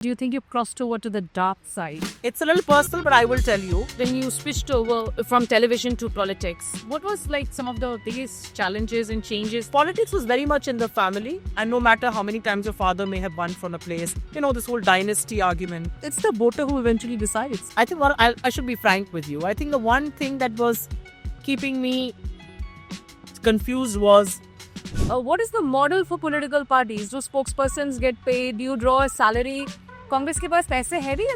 Do you think you've crossed over to the dark side? It's a little personal, but I will tell you. Then you switched over from television to politics. What was like some of the biggest challenges and changes? Politics was very much in the family, and no matter how many times your father may have won from a place, this whole dynasty argument, it's the voter who eventually decides. I think I should be frank with you. I think the one thing that was keeping me confused was What is the model for political parties? Do spokespersons get paid? Do you draw a salary? Congress के पास पैसे है भी?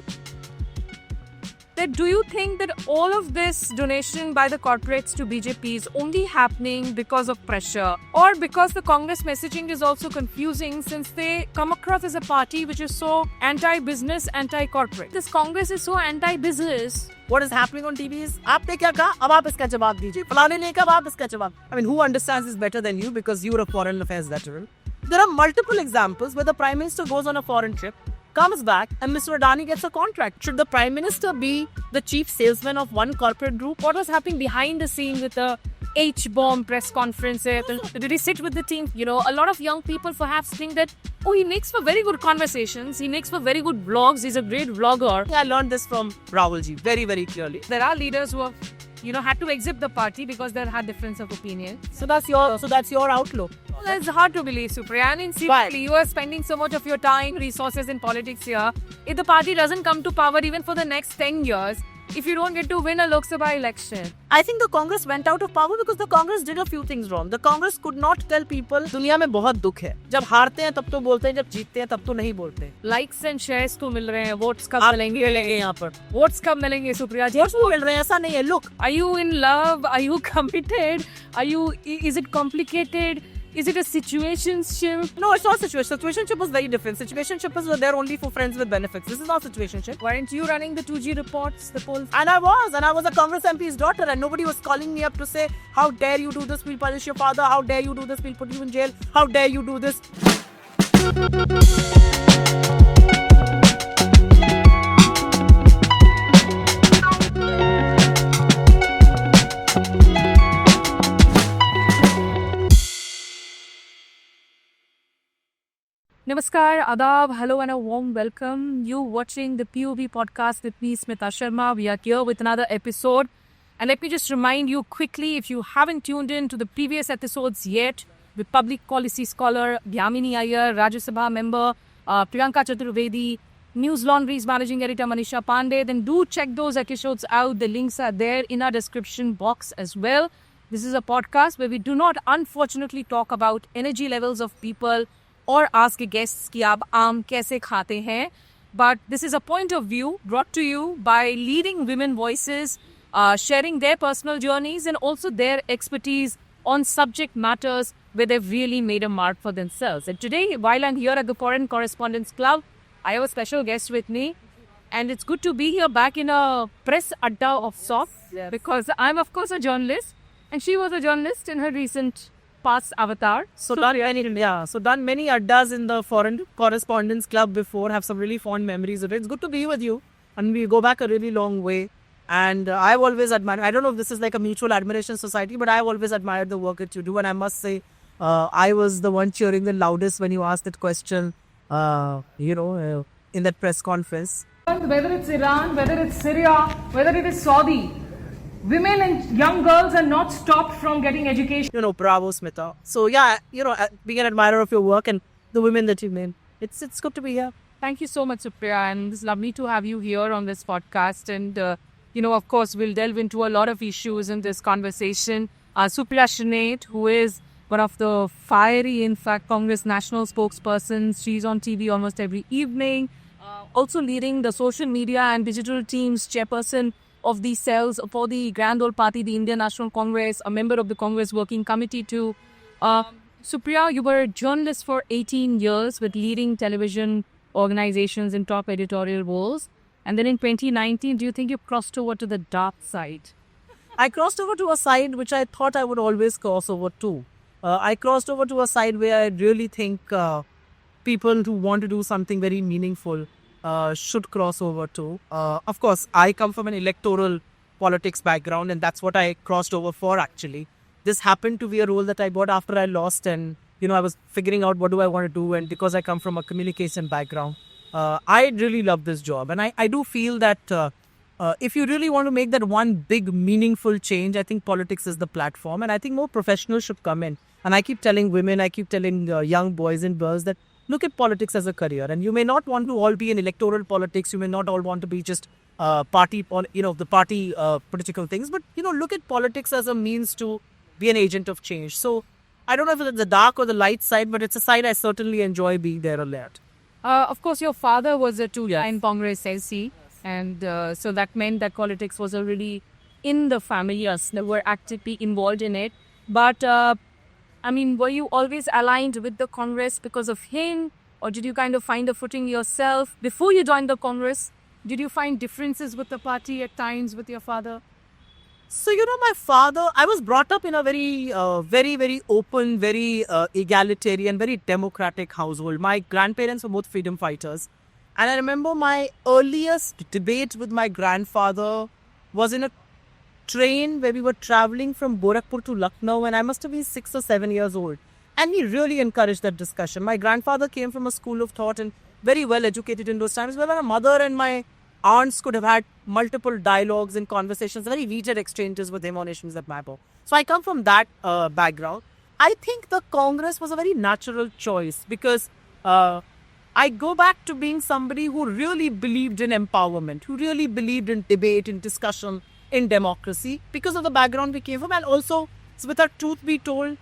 That do you think that all of this donation by the corporates to BJP is only happening because of pressure, or because the Congress messaging is also confusing since they come across as a party which is so anti-business, anti-corporate? This Congress is so anti-business. what is happening on TV is, आपने क्या कहा, अब आप इसका जवाब दीजिए. फलाने ने कहा, अब आप इसका जवाब. I mean, who understands this better than you because you're a foreign affairs veteran? There are multiple examples where the Prime Minister goes on a foreign trip, comes back, and Mr. Adani gets a contract. Should the Prime Minister be the chief salesman of one corporate group? What was happening behind the scene with the H-bomb press conference? Did he sit with the team? A lot of young people perhaps think that, he makes for very good conversations. He makes for very good vlogs. He's a great vlogger. I learned this from Rahulji very, very clearly. There are leaders who have, had to exit the party because they had difference of opinion. So that's your outlook. Well, it's hard to believe, Supriya. I mean, seriously, you are spending so much of your time, resources in politics here. If the party doesn't come to power even for the next 10 years, if you don't get to win a Lok Sabha election. I think the Congress went out of power because the Congress did a few things wrong. The Congress could not tell people, दुनिया में बहुत दुख है. जब हारते हैं तब तो बोलते हैं, जब जीतते हैं तब तो नहीं बोलते. Likes and shares तो मिल रहे हैं, votes कब मिलेंगे यहाँ पर. Votes कब मिलेंगे, Supriya जी? Votes मिल रहे हैं, ऐसा नहीं है. Look, are you in love? Are you committed? Is it complicated? Is it a situationship? No, it's not situationship. Situationship was very different. Situationship was there only for friends with benefits. This is not situationship. Weren't you running the 2G reports, the polls? And I was a Congress MP's daughter, and nobody was calling me up to say, how dare you do this, we'll punish your father, how dare you do this, we'll put you in jail, how dare you do this. Namaskar, Adab, hello and a warm welcome. You watching the POV podcast with me, Smita Sharma. We are here with another episode. And let me just remind you quickly, if you haven't tuned in to the previous episodes yet, with public policy scholar Yamini Iyer, Rajya Sabha member Priyanka Chaturvedi, News Laundry's managing editor Manisha Pandey, then do check those episodes out. The links are there in our description box as well. This is a podcast where we do not unfortunately talk about energy levels of people or ask guests कि आप आम कैसे खाते हैं. But this is a point of view brought to you by leading women voices, sharing their personal journeys and also their expertise on subject matters where they've really made a mark for themselves. And today, while I'm here at the Foreign Correspondents Club, I have a special guest with me. And it's good to be here back in a press adda of sorts, because I'm of course a journalist and she was a journalist in her recent past avatar. So done many addas in the Foreign Correspondents Club before, have some really fond memories of it. It's good to be with you, and we go back a really long way. And I've always admired, I don't know if this is like a mutual admiration society, but I've always admired the work that you do. And I must say, I was the one cheering the loudest when you asked that question, in that press conference. Whether it's Iran, whether it's Syria, whether it is Saudi, women and young girls are not stopped from getting education. Bravo, Smita. So yeah, being an admirer of your work and the women that you've made, it's good to be here. Thank you so much, Supriya, and it's lovely to have you here on this podcast. And of course, we'll delve into a lot of issues in this conversation. Supriya Shrinate, who is one of the fiery, in fact, Congress national spokespersons. She's on TV almost every evening. Also leading the social media and digital teams, chairperson of these cells for the Grand Old Party, the Indian National Congress, a member of the Congress Working Committee too. Supriya, you were a journalist for 18 years with leading television organizations in top editorial roles. And then in 2019, do you think you crossed over to the dark side? I crossed over to a side which I thought I would always cross over to. I crossed over to a side where I really think people who want to do something very meaningful should cross over to. Of course, I come from an electoral politics background, and that's what I crossed over for actually. This happened to be a role that I got after I lost, and I was figuring out what do I want to do, and because I come from a communication background, I really love this job. And I do feel that if you really want to make that one big, meaningful change, I think politics is the platform. And I think more professionals should come in. And I keep telling women, I keep telling young boys and girls that look at politics as a career. And you may not want to all be in electoral politics. You may not all want to be just the party political things. But, look at politics as a means to be an agent of change. So I don't know if it's the dark or the light side, but it's a side I certainly enjoy being there a lot. Of course, your father was a two-time Congress LC. And so that meant that politics was already in the family. Us were actively involved in it. But were you always aligned with the Congress because of him? Or did you kind of find a footing yourself before you joined the Congress? Did you find differences with the party at times with your father? So, my father, I was brought up in a very, very open, very egalitarian, very democratic household. My grandparents were both freedom fighters. And I remember my earliest debate with my grandfather was in a train where we were traveling from Gorakhpur to Lucknow, and I must have been 6 or 7 years old. And he really encouraged that discussion. My grandfather came from a school of thought and very well educated in those times, where my mother and my aunts could have had multiple dialogues and conversations, very heated exchanges with him on issues that matter. So I come from that background. I think the Congress was a very natural choice because I go back to being somebody who really believed in empowerment, who really believed in debate, in discussion, in democracy because of the background we came from. And also, with our truth be told,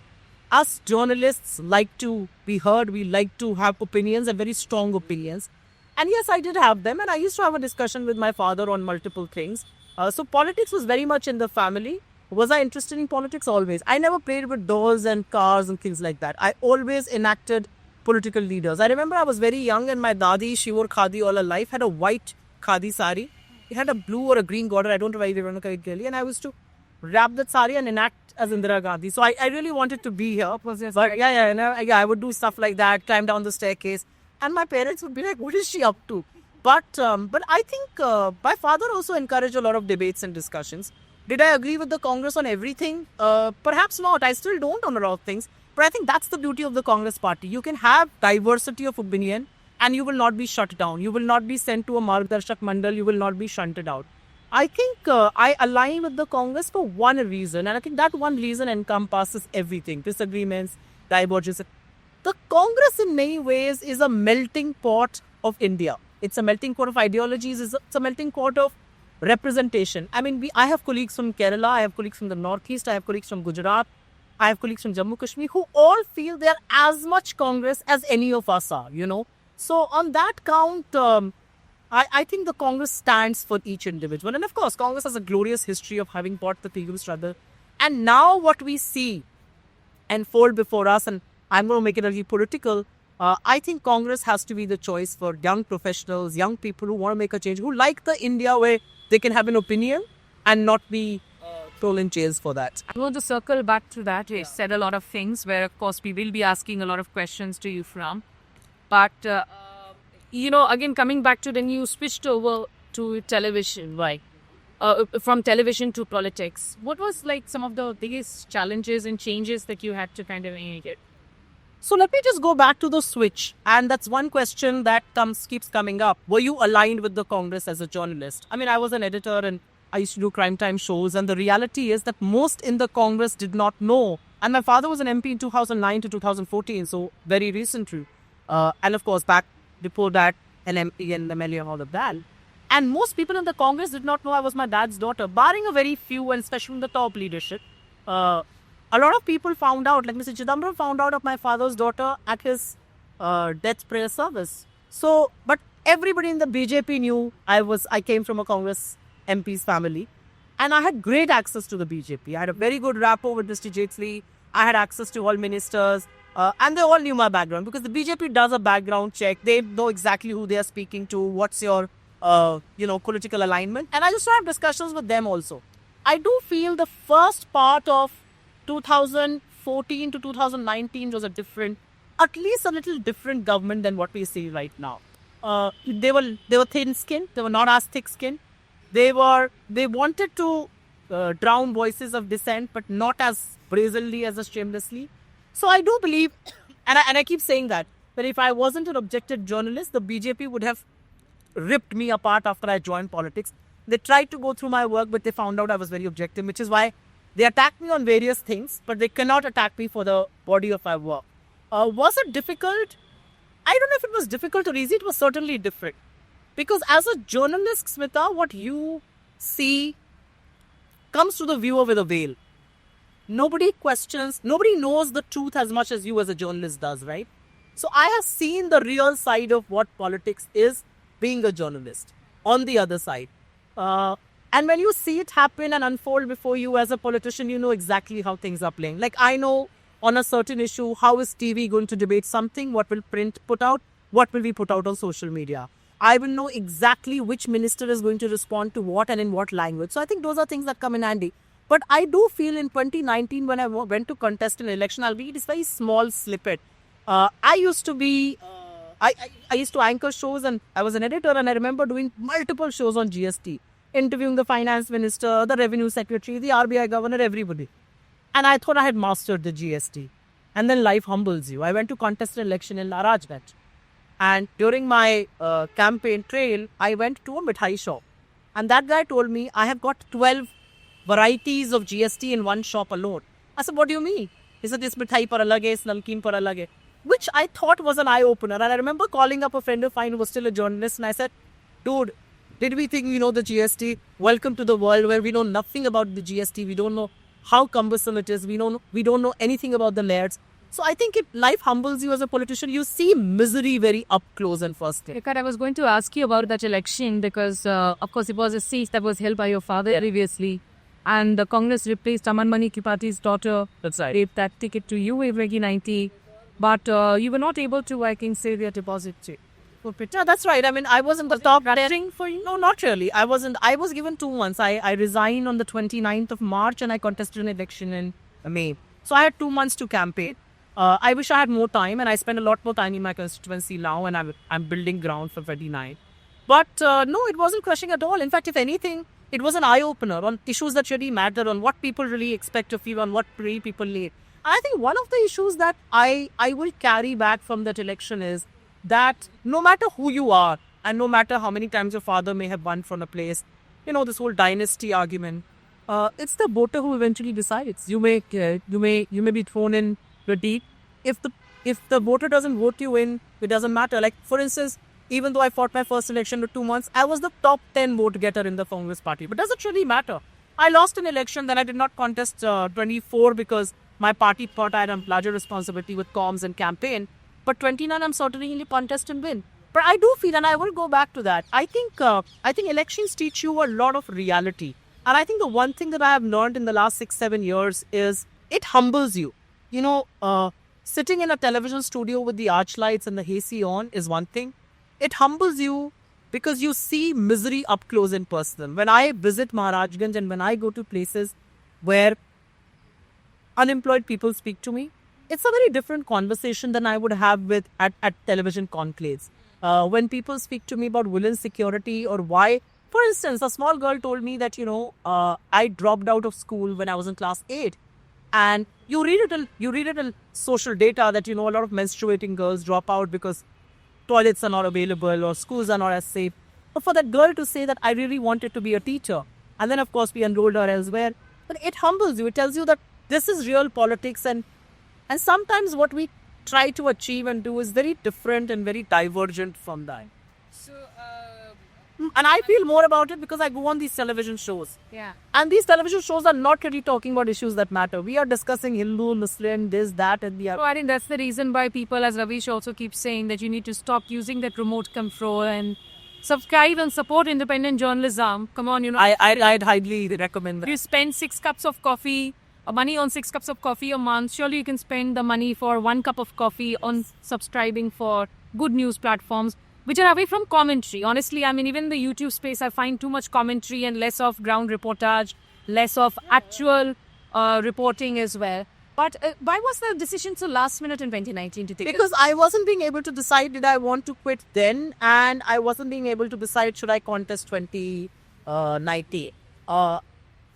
us journalists like to be heard. We like to have opinions and very strong opinions. And yes, I did have them. And I used to have a discussion with my father on multiple things. So politics was very much in the family. Was I interested in politics? Always. I never played with dolls and cars and things like that. I always enacted political leaders. I remember I was very young and my dadi, she wore khadi all her life, had a white khadi sari. It had a blue or a green border. I don't know why they remember it clearly. And I used to wrap that sari and enact as Indira Gandhi. So I really wanted to be here. But I would do stuff like that, climb down the staircase. And my parents would be like, what is she up to? But I think my father also encouraged a lot of debates and discussions. Did I agree with the Congress on everything? Perhaps not. I still don't on a lot of things. But I think that's the beauty of the Congress party. You can have diversity of opinion and you will not be shut down. You will not be sent to a Margdarshak Mandal. You will not be shunted out. I think I align with the Congress for one reason. And I think that one reason encompasses everything. Disagreements, divergences. The Congress in many ways is a melting pot of India. It's a melting pot of ideologies. It's a melting pot of representation. I have colleagues from Kerala. I have colleagues from the Northeast. I have colleagues from Gujarat. I have colleagues from Jammu Kashmir who all feel they're as much Congress as any of us are, So on that count, I think the Congress stands for each individual. And of course, Congress has a glorious history of having fought the Telugu struggle. And now what we see unfold before us, and I'm going to make it a little political, I think Congress has to be the choice for young professionals, young people who want to make a change, who like the India where they can have an opinion and not be thrown in jails for that. I want to circle back to that. You said a lot of things where, of course, we will be asking a lot of questions to you from. But, again, coming back to when you switched over to television, right? From television to politics, what was like some of the biggest challenges and changes that you had to kind of get? So let me just go back to the switch. And that's one question that keeps coming up. Were you aligned with the Congress as a journalist? I was an editor and I used to do crime time shows. And the reality is that most in the Congress did not know. And my father was an MP in 2009 to 2014. So very recently. And of course, back before that, an MP and MLA and all of that. And most people in the Congress did not know I was my dad's daughter, barring a very few, and especially in the top leadership. A lot of people found out, like Mr. Chidambaram found out of my father's daughter at his death prayer service. So, but everybody in the BJP knew I came from a Congress MP's family. And I had great access to the BJP. I had a very good rapport with Mr. Jaitley. I had access to all ministers. And they all knew my background because the BJP does a background check. They know exactly who they are speaking to, what's your, political alignment. And I used to have discussions with them also. I do feel the first part of 2014 to 2019 was at least a little different government than what we see right now. They were thin-skinned. They were not as thick-skinned. They wanted to drown voices of dissent, but not as brazenly as shamelessly. So I do believe, and I keep saying that if I wasn't an objective journalist, the BJP would have ripped me apart after I joined politics. They tried to go through my work, but they found out I was very objective, which is why they attacked me on various things, but they cannot attack me for the body of my work. Was it difficult? I don't know if it was difficult or easy. It was certainly different. Because as a journalist, Smita, what you see comes to the viewer with a veil. Nobody questions, nobody knows the truth as much as you as a journalist does, right? So I have seen the real side of what politics is being a journalist on the other side. And when you see it happen and unfold before you as a politician, you know exactly how things are playing. Like I know on a certain issue, how is TV going to debate something? What will print put out? What will be put out on social media? I will know exactly which minister is going to respond to what and in what language. So I think those are things that come in handy. But I do feel in 2019 when I went to contest an election, I'll be this very small snippet. I used to be, I used to anchor shows and I was an editor and I remember doing multiple shows on GST, interviewing the finance minister, the revenue secretary, the RBI governor, everybody. And I thought I had mastered the GST. And then life humbles you. I went to contest an election in Larajganj. And during my campaign trail, I went to a mithai shop. And that guy told me, I have got 12 varieties of GST in one shop alone. I said, what do you mean? He said, this mithai par alag hai, is namkeen par alag hai. Which I thought was an eye-opener. And I remember calling up a friend of mine who was still a journalist. And I said, dude, did we think we know the GST? Welcome to the world where we know nothing about the GST. We don't know how cumbersome it is. We don't know anything about the layers. So I think if life humbles you as a politician, you see misery very up close and first. Vikat, I was going to ask you about that election because, of course, it was a seat that was held by your father previously. And the Congress replaced Aman Mani Tripathi's daughter. That's right. Gave that ticket to you in 2019. But you were not able to, I think, save your deposit. Yeah, that's right. I mean, I wasn't the top thing for you. No, not really. I wasn't. I was given 2 months. I resigned on the 29th of March and I contested an election in May. So I had 2 months to campaign. I wish I had more time and I spend a lot more time in my constituency now and I'm building ground for 29. But no, it wasn't crushing at all. In fact, if anything, it was an eye-opener on issues that really matter, on what people really expect of you, on what people need. I think one of the issues that I will carry back from that election is that no matter who you are and no matter how many times your father may have won from a place, you know, this whole dynasty argument, it's the voter who eventually decides. You may be thrown in the deep. If the voter doesn't vote you in, it doesn't matter. Like, for instance, even though I fought my first election for 2 months, I was the top 10 vote getter in the Congress party. But does it really matter? I lost an election, then I did not contest 24 because my party thought I had a larger responsibility with comms and campaign. But 29, I'm certainly going to contest and win. But I do feel, and I will go back to that, I think elections teach you a lot of reality. And I think the one thing that I have learned in the last 6-7 years is it humbles you. You know, sitting in a television studio with the arch lights and the AC on is one thing. It humbles you because you see misery up close and personal. When I visit Maharajganj and when I go to places where unemployed people speak to me, it's a very different conversation than I would have with at television conclaves. When people speak to me about women's security or why, for instance, a small girl told me that, I dropped out of school when I was in class 8. And you read it in social data that, a lot of menstruating girls drop out because toilets are not available or schools are not as safe. But for that girl to say that I really wanted to be a teacher, and then of course we enrolled her elsewhere, but it humbles you. It tells you that this is real politics, and sometimes what we try to achieve and do is very different and very divergent from that. And I feel more about it because I go on these television shows. Yeah. And these television shows are not really talking about issues that matter. We are discussing Hindu, Muslim, this, that, and the other. So I think that's the reason why people, as Ravish also keeps saying, that you need to stop using that remote control and subscribe and support independent journalism. Come on, I'd highly recommend that. You spend 6 cups of coffee, money on 6 cups of coffee a month. Surely you can spend the money for 1 cup of coffee on subscribing for good news platforms, which are away from commentary. Honestly, I mean, even in the YouTube space, I find too much commentary and less of ground reportage, less of actual reporting as well. But why was the decision so last minute in 2019 to take it? Because I wasn't being able to decide did I want to quit then, and I wasn't being able to decide should I contest 2019.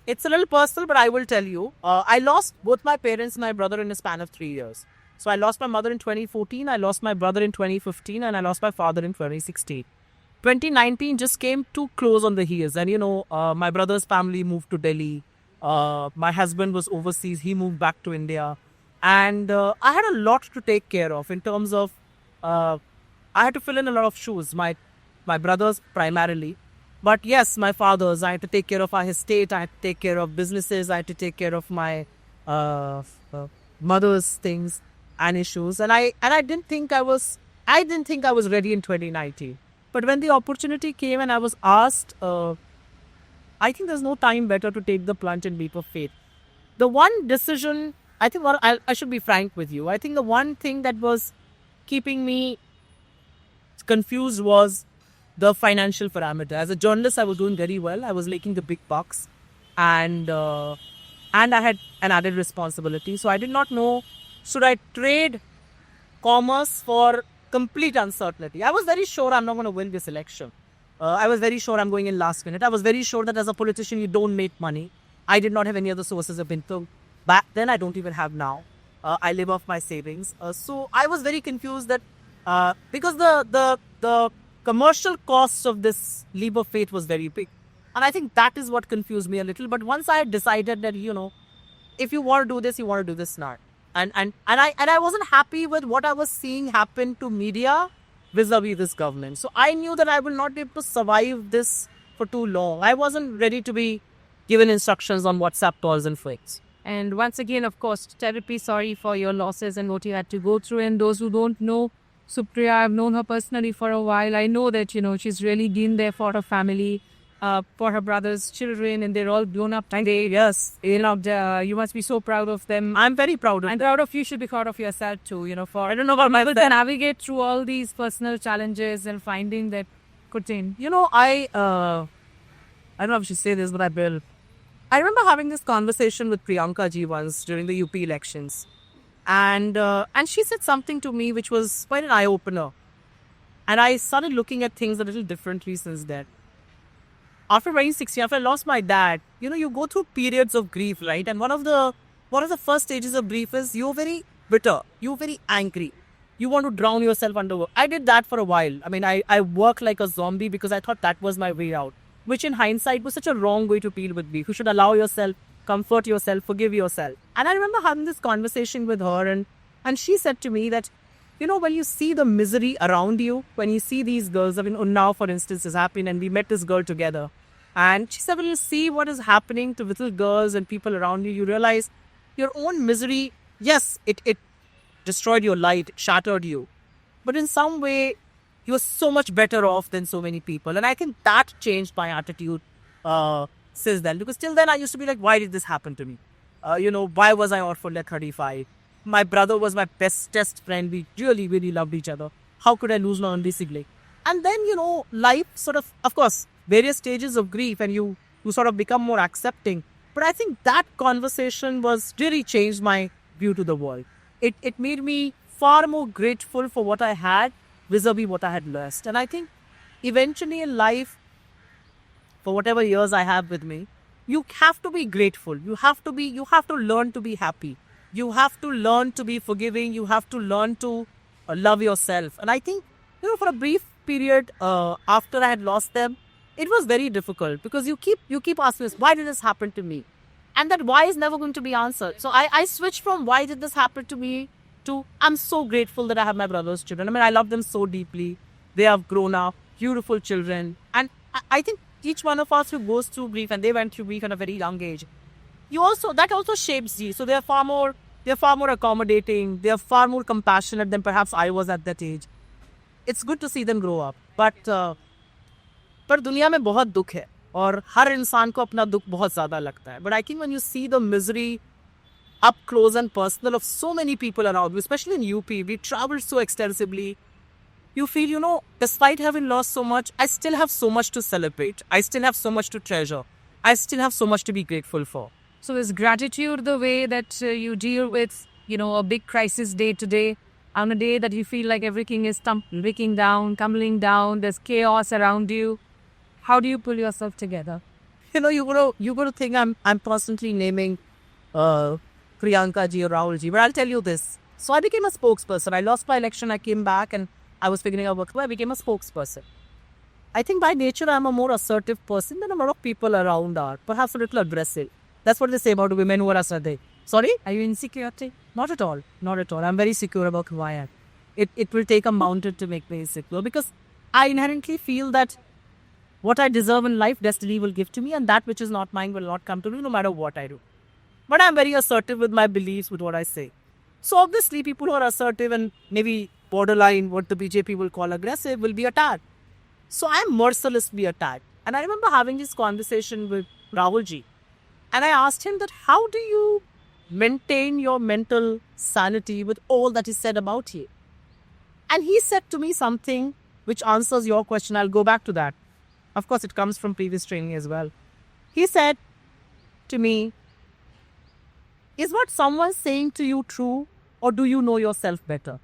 It's a little personal, but I will tell you. I lost both my parents and my brother in a span of 3 years. So I lost my mother in 2014, I lost my brother in 2015, and I lost my father in 2016. 2019 just came too close on the heels. And, my brother's family moved to Delhi. My husband was overseas. He moved back to India. And I had a lot to take care of in terms of, I had to fill in a lot of shoes. My brothers primarily. But yes, my father's. I had to take care of our estate. I had to take care of businesses. I had to take care of my mother's things and issues. And I didn't think I was ready in 2019. But when the opportunity came and I was asked, I think there's no time better to take the plunge and leap of faith. The one decision, I think, I should be frank with you. I think the one thing that was keeping me confused was the financial parameter. As a journalist, I was doing very well. I was making the big bucks, and I had an added responsibility. So I did not know, should I trade commerce for complete uncertainty. I was very sure I'm not going to win this election. I was very sure I'm going in last minute. I was very sure that as a politician, you don't make money. I did not have any other sources of income. Back then, I don't even have now. I live off my savings. So I was very confused that because the commercial cost of this leap of faith was very big. And I think that is what confused me a little. But once I had decided that, if you want to do this, you want to do this now. And I wasn't happy with what I was seeing happen to media vis-a-vis this government. So I knew that I will not be able to survive this for too long. I wasn't ready to be given instructions on WhatsApp calls and flicks. And once again, of course, terribly sorry for your losses and what you had to go through. And those who don't know Supriya, I've known her personally for a while. I know that, she's really been there for her family, for her brother's children, and they're all grown up today. Yes. You must be so proud of them. I'm very proud of them. And proud of you should be proud of yourself too, for I don't know about myself. to navigate through all these personal challenges and finding that contain. I don't know if I should say this, but I will. I remember having this conversation with Priyanka ji once during the UP elections. And she said something to me which was quite an eye-opener. And I started looking at things a little differently since then. After 2016, after I lost my dad, you go through periods of grief, right? And one of the first stages of grief is you're very bitter. You're very angry. You want to drown yourself under work. I did that for a while. I mean, I worked like a zombie because I thought that was my way out, which in hindsight was such a wrong way to deal with grief. You should allow yourself, comfort yourself, forgive yourself. And I remember having this conversation with her, and she said to me that, when you see the misery around you, when you see these girls, I mean, Unnao, for instance, has happened, and we met this girl together. And she said, when you see what is happening to little girls and people around you, you realize your own misery, yes, it destroyed your life, it shattered you. But in some way, you are so much better off than so many people. And I think that changed my attitude since then. Because till then, I used to be like, why did this happen to me? Why was I orphaned at 35? My brother was my bestest friend. We really, really loved each other. How could I lose my only sibling? And then, life sort of course, various stages of grief, and you sort of become more accepting. But I think that conversation was really changed my view to the world. It made me far more grateful for what I had vis-a-vis what I had lost. And I think eventually in life, for whatever years I have with me, you have to be grateful. You have to learn to be happy. You have to learn to be forgiving. You have to learn to love yourself. And I think, for a brief period after I had lost them, it was very difficult because you keep asking this, why did this happen to me? And that why is never going to be answered. So I switched from why did this happen to me to I'm so grateful that I have my brother's children. I mean, I love them so deeply. They have grown up, beautiful children. And I think each one of us who goes through grief, and they went through grief at a very young age, that also shapes you. So they're far more accommodating. They're far more compassionate than perhaps I was at that age. It's good to see them grow up. पर दुनिया में बहुत दुख है और हर इंसान को अपना दुख बहुत ज़्यादा लगता है. But I think when you see the misery up close and personal of so many people around you, especially in UP, we traveled so extensively. You feel, despite having lost so much, I still have so much to celebrate. I still have so much to treasure. I still have so much to be grateful for. So is gratitude the way that you deal with, a big crisis day to day? On a day that you feel like everything is breaking down, tumbling down, there's chaos around you. How do you pull yourself together? You got to think I'm constantly naming Priyanka ji or Rahul ji. But I'll tell you this. So I became a spokesperson. I lost my election. I came back and I was figuring out what to do. I became a spokesperson. I think by nature I'm a more assertive person than a lot of people around are. Perhaps a little aggressive. That's what they say about women who are assertive. Sorry? Are you insecure? Not at all. Not at all. I'm very secure about who I am. It will take a mountain to make me insecure because I inherently feel that what I deserve in life, destiny will give to me, and that which is not mine will not come to me no matter what I do. But I'm very assertive with my beliefs, with what I say. So obviously people who are assertive and maybe borderline what the BJP will call aggressive will be attacked. So I'm mercilessly attacked. And I remember having this conversation with Rahul ji. And I asked him that how do you maintain your mental sanity with all that is said about you? And he said to me something which answers your question. I'll go back to that. Of course, it comes from previous training as well. He said to me, is what someone saying to you true, or do you know yourself better?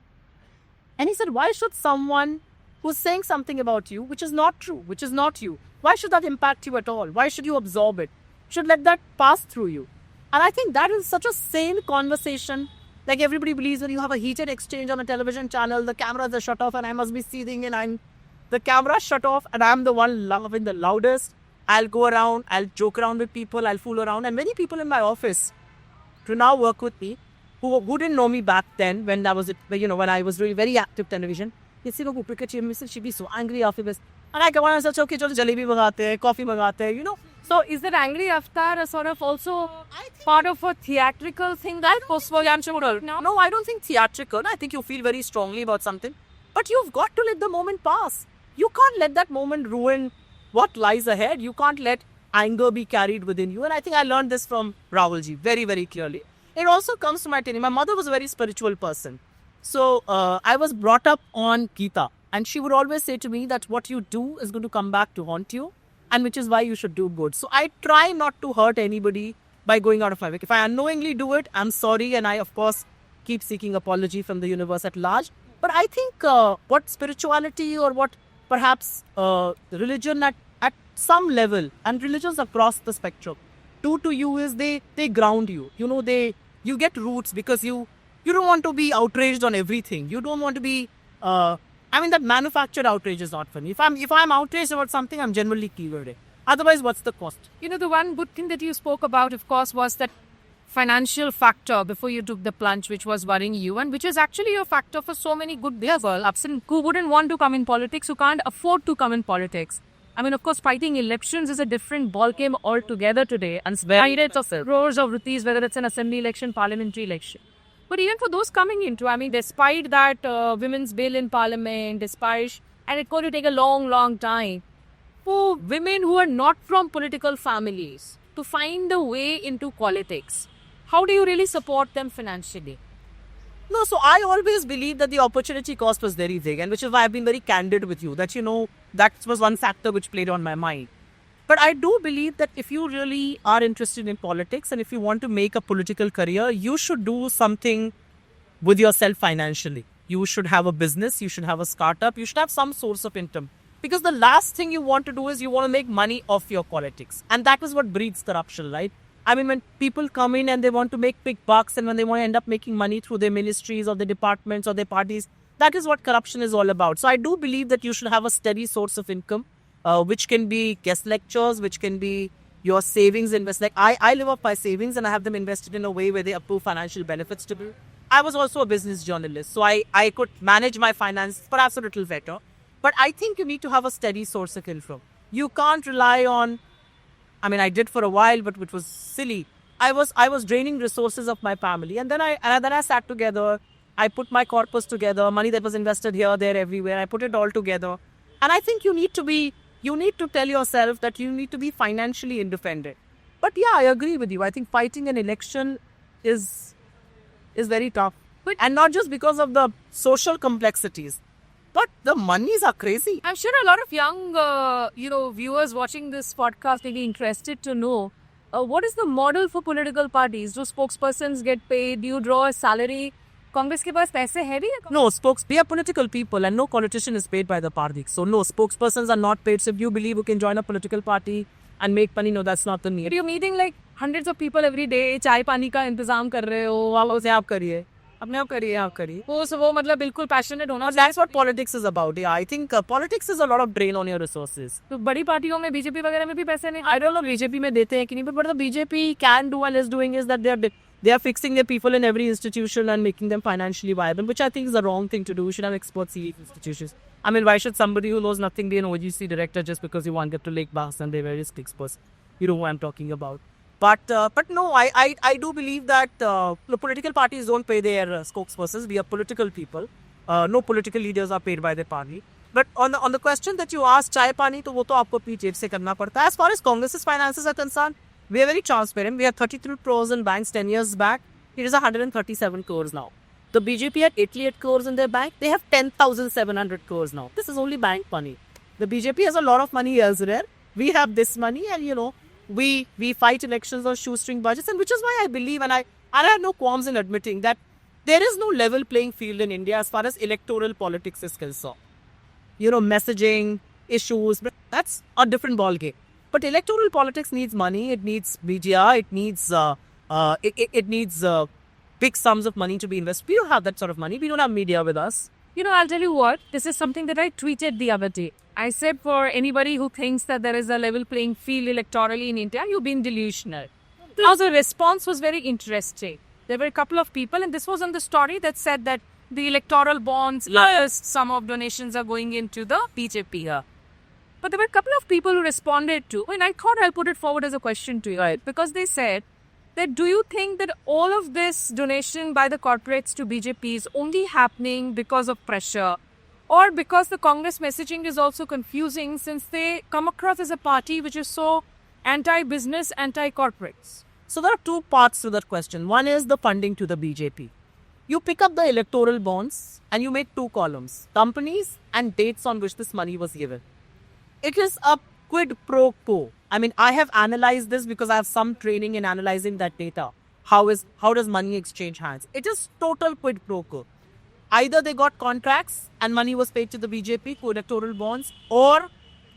And he said, why should someone who's saying something about you which is not true, which is not you, why should that impact you at all? Why should you absorb it? Should let that pass through you. And I think that is such a sane conversation. Like everybody believes when you have a heated exchange on a television channel, the cameras are shut off and I must be seething and the camera shut off and I'm the one laughing the loudest. I'll go around, I'll joke around with people, I'll fool around. And many people in my office to now work with me who didn't know me back then when I was doing very active television. They say, "Oh, cricket she'd be so angry after this." And I go on and say, "Okay, chalo jalebi mangate hai, coffee mangate hai," you know. So is that angry avatar a sort of also part of a theatrical thing that No, I don't think theatrical. I think you feel very strongly about something. But you've got to let the moment pass. You can't let that moment ruin what lies ahead. You can't let anger be carried within you. And I think I learned this from Rahul ji very, very clearly. It also comes to my training. My mother was a very spiritual person. So I was brought up on Gita. And she would always say to me that what you do is going to come back to haunt you. And which is why you should do good. So I try not to hurt anybody by going out of my way. If I unknowingly do it, I'm sorry. And I, of course, keep seeking apology from the universe at large. But I think what spirituality or what perhaps religion at some level, and religions across the spectrum, do to you is they ground you. You know, you get roots because you don't want to be outraged on everything. You don't want to be... that manufactured outrage is not funny. If I'm outraged about something, I'm genuinely keyworded. Otherwise, what's the cost? You know, the one good thing that you spoke about, of course, was that financial factor before you took the plunge, which was worrying you, and which is actually a factor for so many good people who wouldn't want to come in politics, who can't afford to come in politics. I mean, of course, fighting elections is a different ballgame altogether today. And hundreds of crores of rupees, whether it's an assembly election, parliamentary election. But even for those coming into, I mean, despite that women's bill in parliament, and it's going to take a long, long time for women who are not from political families to find a way into politics. How do you really support them financially? No, so I always believe that the opportunity cost was very big, and which is why I've been very candid with you, that, that was one factor which played on my mind. But I do believe that if you really are interested in politics and if you want to make a political career, you should do something with yourself financially. You should have a business, you should have a startup, you should have some source of income. Because the last thing you want to do is you want to make money off your politics. And that is what breeds corruption, right? I mean, when people come in and they want to make big bucks and when they want to end up making money through their ministries or their departments or their parties, that is what corruption is all about. So I do believe that you should have a steady source of income. Which can be guest lectures, which can be your savings invest. Like I live off my savings and I have them invested in a way where they accrue financial benefits to me. I was also a business journalist, so I could manage my finance perhaps a little better. But I think you need to have a steady source of income. You can't rely on, I did for a while, but it was silly. I was draining resources of my family. And then I sat together, I put my corpus together, money that was invested here, there, everywhere. I put it all together. And I think you need to tell yourself that you need to be financially independent. But yeah, I agree with you. I think fighting an election is very tough. And not just because of the social complexities, but the monies are crazy. I'm sure a lot of young, viewers watching this podcast will be interested to know what is the model for political parties? Do spokespersons get paid? Do you draw a salary? Congress के पास पैसे है भी? No, we are political people and no politician is paid by the party. So no, spokespersons are not paid. So if you believe you can join a political party and make money, no, that's not the need. You're meeting like hundreds of people every day. चाय पानी का इंतजाम कर रहे हो? उसे आप करिए. अपने आप करिए, आप करिए. वो मतलब बिल्कुल पैशनेट होना. That's what politics is about. Yeah, I think politics is a lot of drain on your resources. तो बड़ी पार्टियों में बीजेपी वगैरह में भी पैसे नहीं. I don't know BJP में देते हैं कि नहीं, but the BJP can do and is doing is that they are fixing their people in every institution and making them financially viable, which I think is the wrong thing to do. We should have experts in these institutions. I mean, why should somebody who knows nothing be an OGC director just because you want to get to Lake Bahas and they're various experts? You know who I'm talking about. But no, I do believe that the political parties don't pay their spokespersons. We are political people. No political leaders are paid by the party. But on the question that you asked, chai pani, तो वो तो आपको अपनी जेब से करना पड़ता है. As far as Congress's finances are concerned, we are very transparent. We had 33 crores in banks 10 years back. It is 137 crores now. The BJP had 88 crores in their bank. They have 10,700 crores now. This is only bank money. The BJP has a lot of money elsewhere. We have this money, and we fight elections on shoestring budgets, and which is why I believe, and I have no qualms in admitting that there is no level playing field in India as far as electoral politics is concerned. Messaging, issues, but that's a different ballgame. But electoral politics needs money, it needs media, it needs big sums of money to be invested. We don't have that sort of money. We don't have media with us. I'll tell you what, this is something that I tweeted the other day. I said, for anybody who thinks that there is a level playing field electorally in India, you've been delusional. Now, the response was very interesting. There were a couple of people, and this was on the story that said that the electoral bonds, largest sum of donations are going into the BJP here. But there were a couple of people who responded to, and I thought I'll put it forward as a question to you, right? Because they said that, do you think that all of this donation by the corporates to BJP is only happening because of pressure, or because the Congress messaging is also confusing since they come across as a party which is so anti-business, anti-corporates? So there are two parts to that question. One is the funding to the BJP. You pick up the electoral bonds and you make two columns, companies and dates on which this money was given. It is a quid pro quo. I mean, I have analyzed this because I have some training in analyzing that data. How does money exchange hands? It is total quid pro quo. Either they got contracts and money was paid to the BJP through electoral bonds, or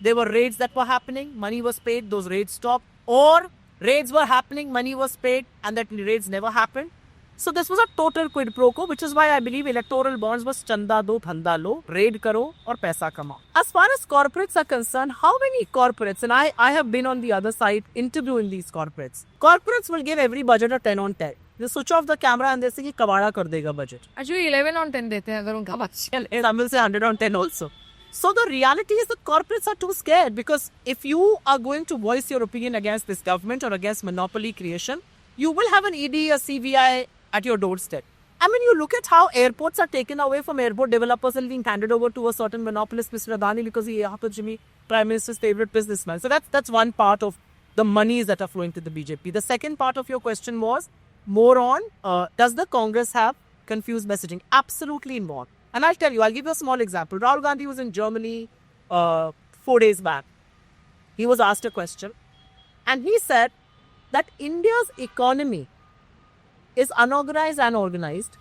there were raids that were happening, money was paid, those raids stopped, or raids were happening, money was paid, and that raids never happened. So this was a total quid pro quo, which is why I believe electoral bonds was chanda do, dhanda lo, raid karo, or paisa kamao. As far as corporates are concerned, how many corporates, and I have been on the other side interviewing these corporates. Corporates will give every budget a 10 on 10. They switch off the camera and they say कि कबाड़ा कर देगा budget. Actually 11 on 10 देते हैं अगर उनका budget. And some will say 100 on 10 also. So the reality is the corporates are too scared, because if you are going to voice your opinion against this government or against monopoly creation, you will have an ED, a CVI at your doorstep. I mean, you look at how airports are taken away from airport developers and being handed over to a certain monopolist, Mr. Adani, because he is Jimmy, Prime Minister's favorite businessman. So that's one part of the monies that are flowing to the BJP. The second part of your question was more on, does the Congress have confused messaging? Absolutely not. And I'll tell you, I'll give you a small example. Rahul Gandhi was in Germany 4 days back. He was asked a question and he said that India's economy is unorganized and organized.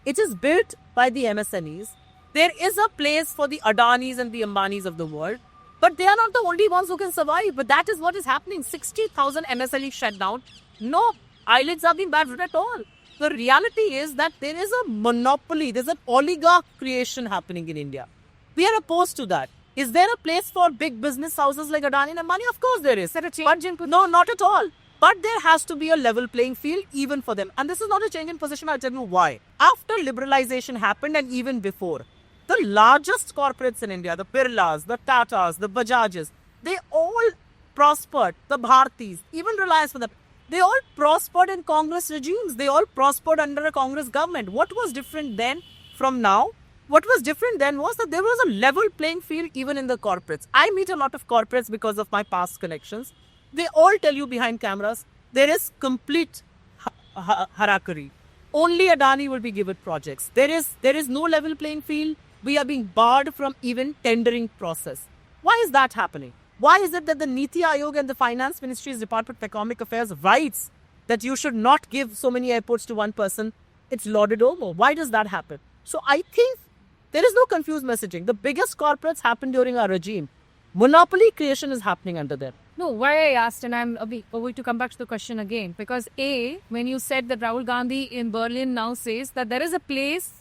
It is built by the MSMEs. There is a place for the Adanis and the Ambanis of the world, but they are not the only ones who can survive. But that is what is happening. 60,000 MSMEs shut down. No eyelids are being battered at all. The reality is that there is a monopoly, there's an oligarch creation happening in India. We are opposed to that. Is there a place for big business houses like Adani and Ambani? Of course there is. Is there a change in position? No, not at all. But there has to be a level playing field even for them. And this is not a change in position. I'll tell you why. After liberalization happened and even before, the largest corporates in India, the Birlas, the Tatas, the Bajajas, they all prospered. The Bhartis, even Reliance for them. They all prospered in Congress regimes. They all prospered under a Congress government. What was different then from now? What was different then was that there was a level playing field even in the corporates. I meet a lot of corporates because of my past connections. They all tell you behind cameras, there is complete harakiri. Only Adani will be given projects. There is no level playing field. We are being barred from even tendering process. Why is that happening? Why is it that the Niti Aayog and the Finance Ministry's Department of Economic Affairs writes that you should not give so many airports to one person? It's lauded over. Why does that happen? So I think there is no confused messaging. The biggest corporates happened during our regime. Monopoly creation is happening under them. No, why I asked, and I'm going to come back to the question again, because when you said that Rahul Gandhi in Berlin now says that there is a place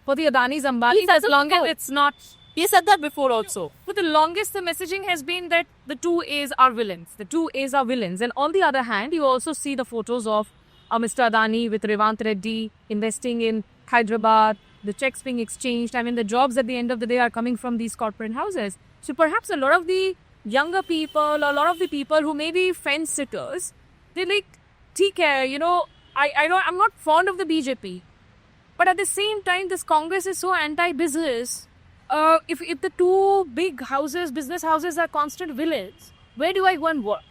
for the Adanis, Ambanis, as long as it's not. He said that before also. For the longest, the messaging has been that the two A's are villains. The two A's are villains. And on the other hand, you also see the photos of Mr. Adani with Revant Reddy investing in Hyderabad, the checks being exchanged. I mean, the jobs at the end of the day are coming from these corporate houses. So perhaps a lot of the younger people, a lot of the people who may be fence sitters, they're like, take care, I know I'm not fond of the BJP. But at the same time, this Congress is so anti-business. If the two big houses, business houses are constant villains, where do I go and work?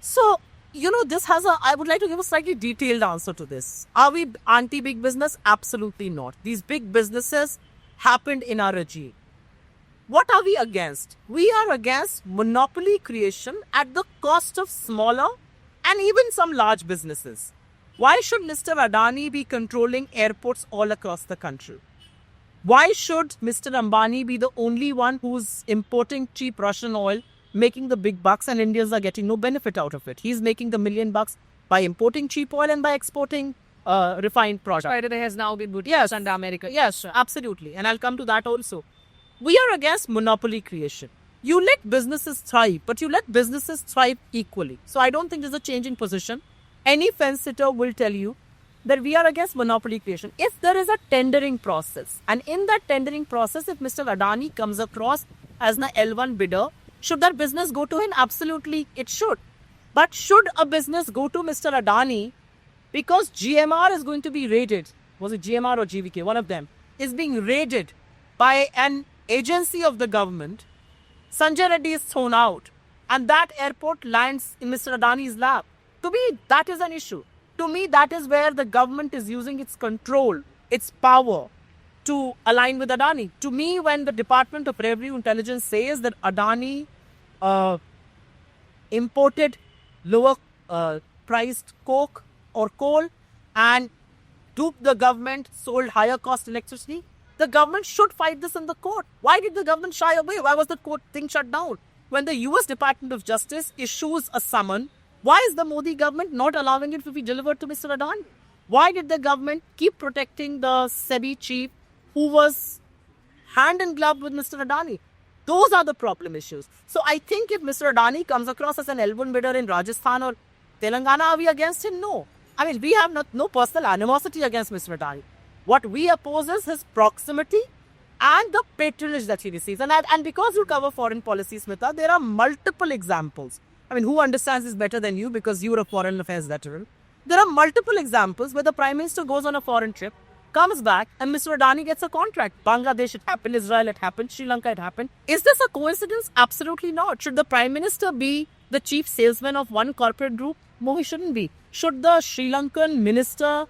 So, I would like to give a slightly detailed answer to this. Are we anti-big business? Absolutely not. These big businesses happened in our regime. What are we against? We are against monopoly creation at the cost of smaller and even some large businesses. Why should Mr. Adani be controlling airports all across the country? Why should Mr. Ambani be the only one who's importing cheap Russian oil, making the big bucks, and Indians are getting no benefit out of it? He's making the $1 million by importing cheap oil and by exporting refined products. Friday has now been booted under America. Yes, absolutely. And I'll come to that also. We are against monopoly creation. You let businesses thrive, but you let businesses thrive equally. So I don't think there's a change in position. Any fence sitter will tell you that we are against monopoly creation. If there is a tendering process, and in that tendering process, if Mr. Adani comes across as an L1 bidder, should that business go to him? Absolutely, it should. But should a business go to Mr. Adani because GMR is going to be raided? Was it GMR or GVK? One of them is being raided by an agency of the government. Sanjay Reddy is thrown out, and that airport lands in Mr. Adani's lap. To me, that is an issue. To me, that is where the government is using its control, its power to align with Adani. To me, when the Department of Revenue Intelligence says that Adani imported lower priced coke or coal and duped the government, sold higher cost electricity, the government should fight this in the court. Why did the government shy away? Why was the court thing shut down? When the US Department of Justice issues a summon, why is the Modi government not allowing it to be delivered to Mr. Adani? Why did the government keep protecting the SEBI chief who was hand in glove with Mr. Adani? Those are the problem issues. So I think if Mr. Adani comes across as an L1 bidder in Rajasthan or Telangana, are we against him? No. I mean, we have no personal animosity against Mr. Adani. What we oppose is his proximity and the patronage that he receives. And because you cover foreign policy, Smita, there are multiple examples. I mean, who understands this better than you because you're a foreign affairs veteran? There are multiple examples where the Prime Minister goes on a foreign trip, comes back, and Mr. Adani gets a contract. Bangladesh, it happened. Israel, it happened. Sri Lanka, it happened. Is this a coincidence? Absolutely not. Should the Prime Minister be the chief salesman of one corporate group? No, he shouldn't be. Should the Sri Lankan minister,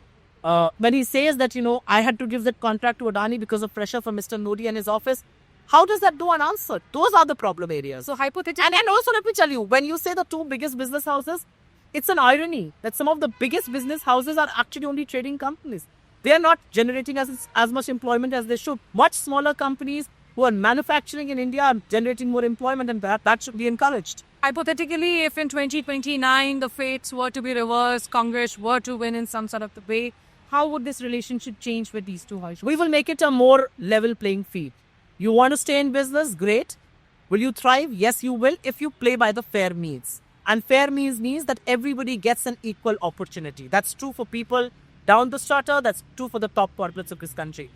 when he says that, I had to give that contract to Adani because of pressure from Mr. Modi and his office, how does that go unanswered? Those are the problem areas. So hypothetically... And also, let me tell you, when you say the two biggest business houses, it's an irony that some of the biggest business houses are actually only trading companies. They are not generating as much employment as they should. Much smaller companies who are manufacturing in India are generating more employment, and that should be encouraged. Hypothetically, if in 2029 the fates were to be reversed, Congress were to win in some sort of the way, how would this relationship change with these two houses? We will make it a more level playing field. You want to stay in business? Great. Will you thrive? Yes, you will if you play by the fair means. And fair means that everybody gets an equal opportunity. That's true for people down the strata. That's true for the top corporates of this country.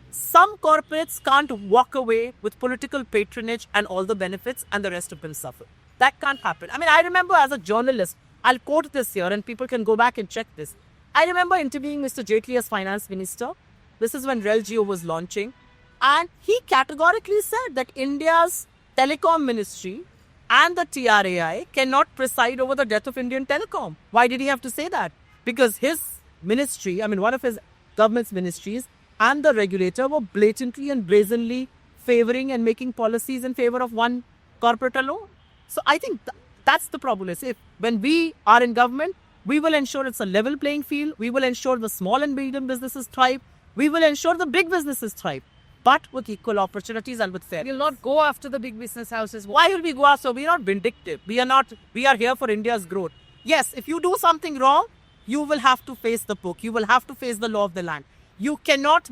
Some corporates can't walk away with political patronage and all the benefits and the rest of them suffer. That can't happen. I mean, I remember as a journalist, I'll quote this here and people can go back and check this. I remember interviewing Mr. Jaitley as finance minister. This is when Rel Jio was launching. And he categorically said that India's telecom ministry and the TRAI cannot preside over the death of Indian telecom. Why did he have to say that? Because his ministry, one of his government's ministries and the regulator were blatantly and brazenly favoring and making policies in favor of one corporate alone. So I think that's the problem. Is if when we are in government, we will ensure it's a level playing field. We will ensure the small and medium businesses thrive. We will ensure the big businesses thrive. but with equal opportunities and with fairness. You'll not go after the big business houses. Why will we go after? We are not vindictive. We are here for India's growth. Yes, if you do something wrong, you will have to face the book. You will have to face the law of the land. You cannot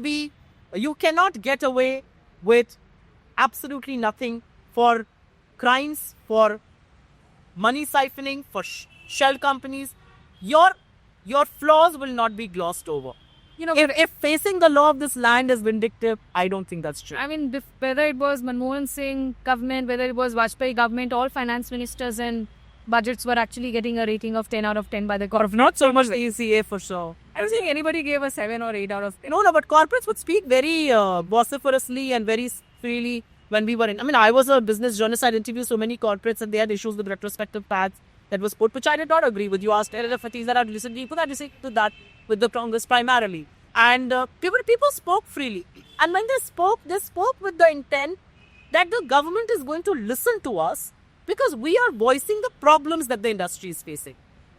get away with absolutely nothing for crimes, for money siphoning, for shell companies. Your flaws will not be glossed over. If facing the law of this land is vindictive, I don't think that's true. I mean, whether it was Manmohan Singh government, whether it was Vajpayee government, all finance ministers and budgets were actually getting a rating of 10 out of 10 by the corporate. Not so much the ECA for sure. I don't think anybody gave a 7 or 8 out of 10. No, but corporates would speak very vociferously and very freely when we were in. I mean, I was a business journalist. I'd interviewed so many corporates and they had issues with retrospective paths that was put, which I did not agree with. You asked Fatih that I'd listen to people that listened to that with the Congress primarily. And people spoke freely. And when they spoke with the intent that the government is going to listen to us because we are voicing the problems that the industry is facing.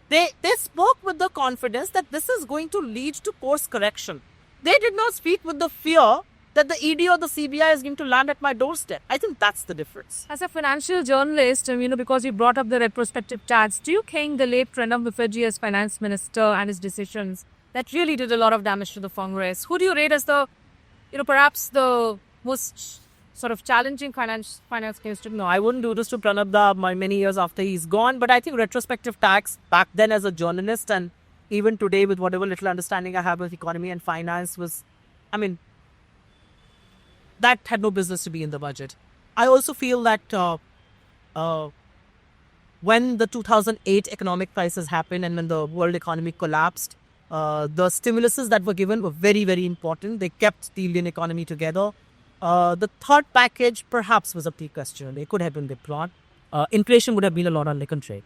They spoke with the confidence that this is going to lead to course correction. They did not speak with the fear that the ED or the CBI is going to land at my doorstep. I think that's the difference. As a financial journalist, because you brought up the retrospective charts, do you think the late Pranab Mukherjee as finance minister and his decisions that really did a lot of damage to the Congress? Who do you rate as the, perhaps the most sort of challenging finance minister? No, I wouldn't do this to Pranab many years after he's gone. But I think retrospective tax back then as a journalist and even today with whatever little understanding I have of economy and finance that had no business to be in the budget. I also feel that when the 2008 economic crisis happened and when the world economy collapsed, the stimuluses that were given were very, very important. They kept the Indian economy together. The third package perhaps was a pre-question. They could have been withdrawn. Inflation would have been a lot on liquor trade.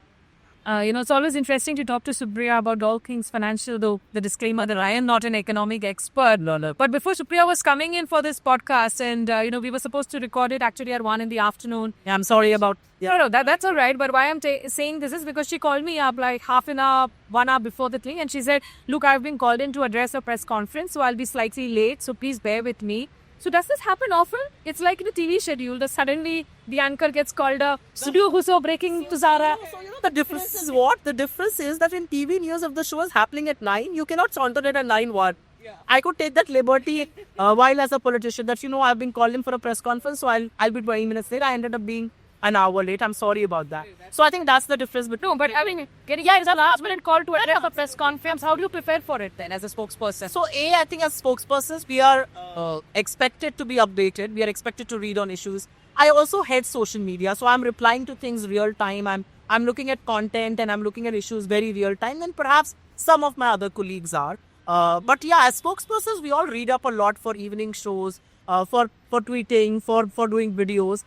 It's always interesting to talk to Supriya about all things financial, though the disclaimer that I am not an economic expert. No. But before Supriya was coming in for this podcast and, we were supposed to record it actually at 1 in the afternoon. Yeah, I'm sorry about... Yeah. No, that's all right. But why I'm saying this is because she called me up like half an hour, 1 hour before the thing. And she said, look, I've been called in to address a press conference, so I'll be slightly late. So please bear with me. So does this happen often? It's like in a TV schedule that suddenly the anchor gets called up. Studio Huso breaking to Zara. So the difference is what? The difference is that in TV news, if the show is happening at 9, you cannot saunter it at 9:01. Yeah. I could take that liberty while as a politician that, I've been called in for a press conference, so I'll be 20 minutes late. I ended up being an hour late. I'm sorry about that. So I think that's the difference. But no, but it's a last minute call to address a press conference. How do you prepare for it then as a spokesperson? So I think as spokespersons, we are expected to be updated. We are expected to read on issues. I also head social media, so I'm replying to things real time. I'm looking at content and I'm looking at issues very real time. And perhaps some of my other colleagues are. But yeah, as spokespersons, we all read up a lot for evening shows, for tweeting, for doing videos.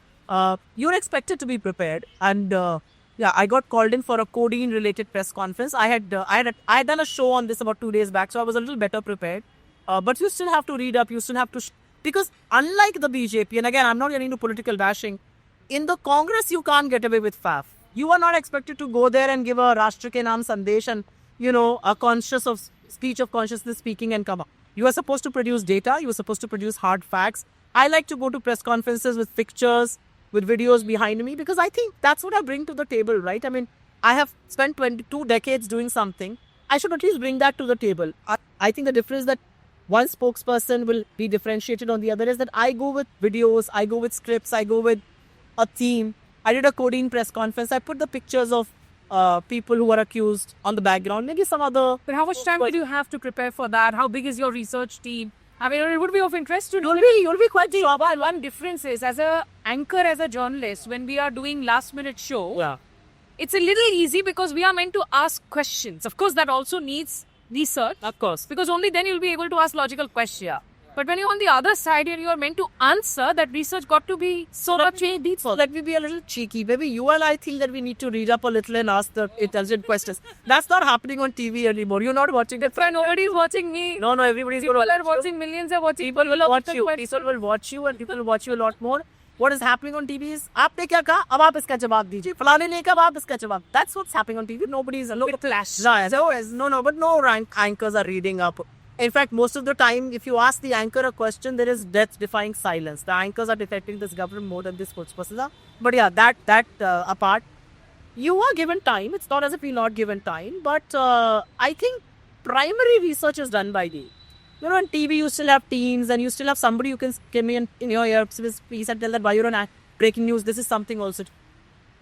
You're expected to be prepared, and I got called in for a codeine-related press conference. I had done a show on this about 2 days back, so I was a little better prepared. But you still have to read up. You still have to because unlike the BJP, and again, I'm not getting into political bashing. In the Congress, you can't get away with faff. You are not expected to go there and give a Rashtra ke naam sandesh and a conscious of speech of consciousness speaking and come up. You are supposed to produce data. You are supposed to produce hard facts. I like to go to press conferences with pictures, with videos behind me, because I think that's what I bring to the table, right? I mean, I have spent 22 decades doing something. I should at least bring that to the table. I think the difference that one spokesperson will be differentiated on the other is that I go with videos, I go with scripts, I go with a theme. I did a codeine press conference. I put the pictures of people who are accused on the background, maybe some other... But how much time do you have to prepare for that? How big is your research team? I mean, it would be of interest to know. You'll be quite sure. One difference is, as an anchor, as a journalist, when we are doing last-minute show, it's a little easy because we are meant to ask questions. Of course, that also needs research. Of course. Because only then you'll be able to ask logical questions. But when you're on the other side and you're meant to answer, that research got to be so much deep. So let me be a little cheeky. Maybe you and I think that we need to read up a little and ask the intelligent questions. That's not happening on TV anymore. You're not watching it. Nobody's watching me. No, everybody's People are watching. Millions are watching. People will watch you. People will watch you and people will watch you a lot more. What is happening on TV is, आपने क्या कहा, अब आप इसका जवाब दीजिए. फलाने ने कहा, अब आप इसका जवाब. That's what's happening on TV. Nobody's with flash. But no anchors are reading up In fact, most of the time, if you ask the anchor a question, there is death-defying silence. The anchors are detecting this government more than the spokespersons are. But yeah, that apart, you are given time. It's not as if you're not given time. But I think primary research is done by the. On TV, you still have teams and you still have somebody who can come in your earpiece and tell that why you're on breaking news. This is something also.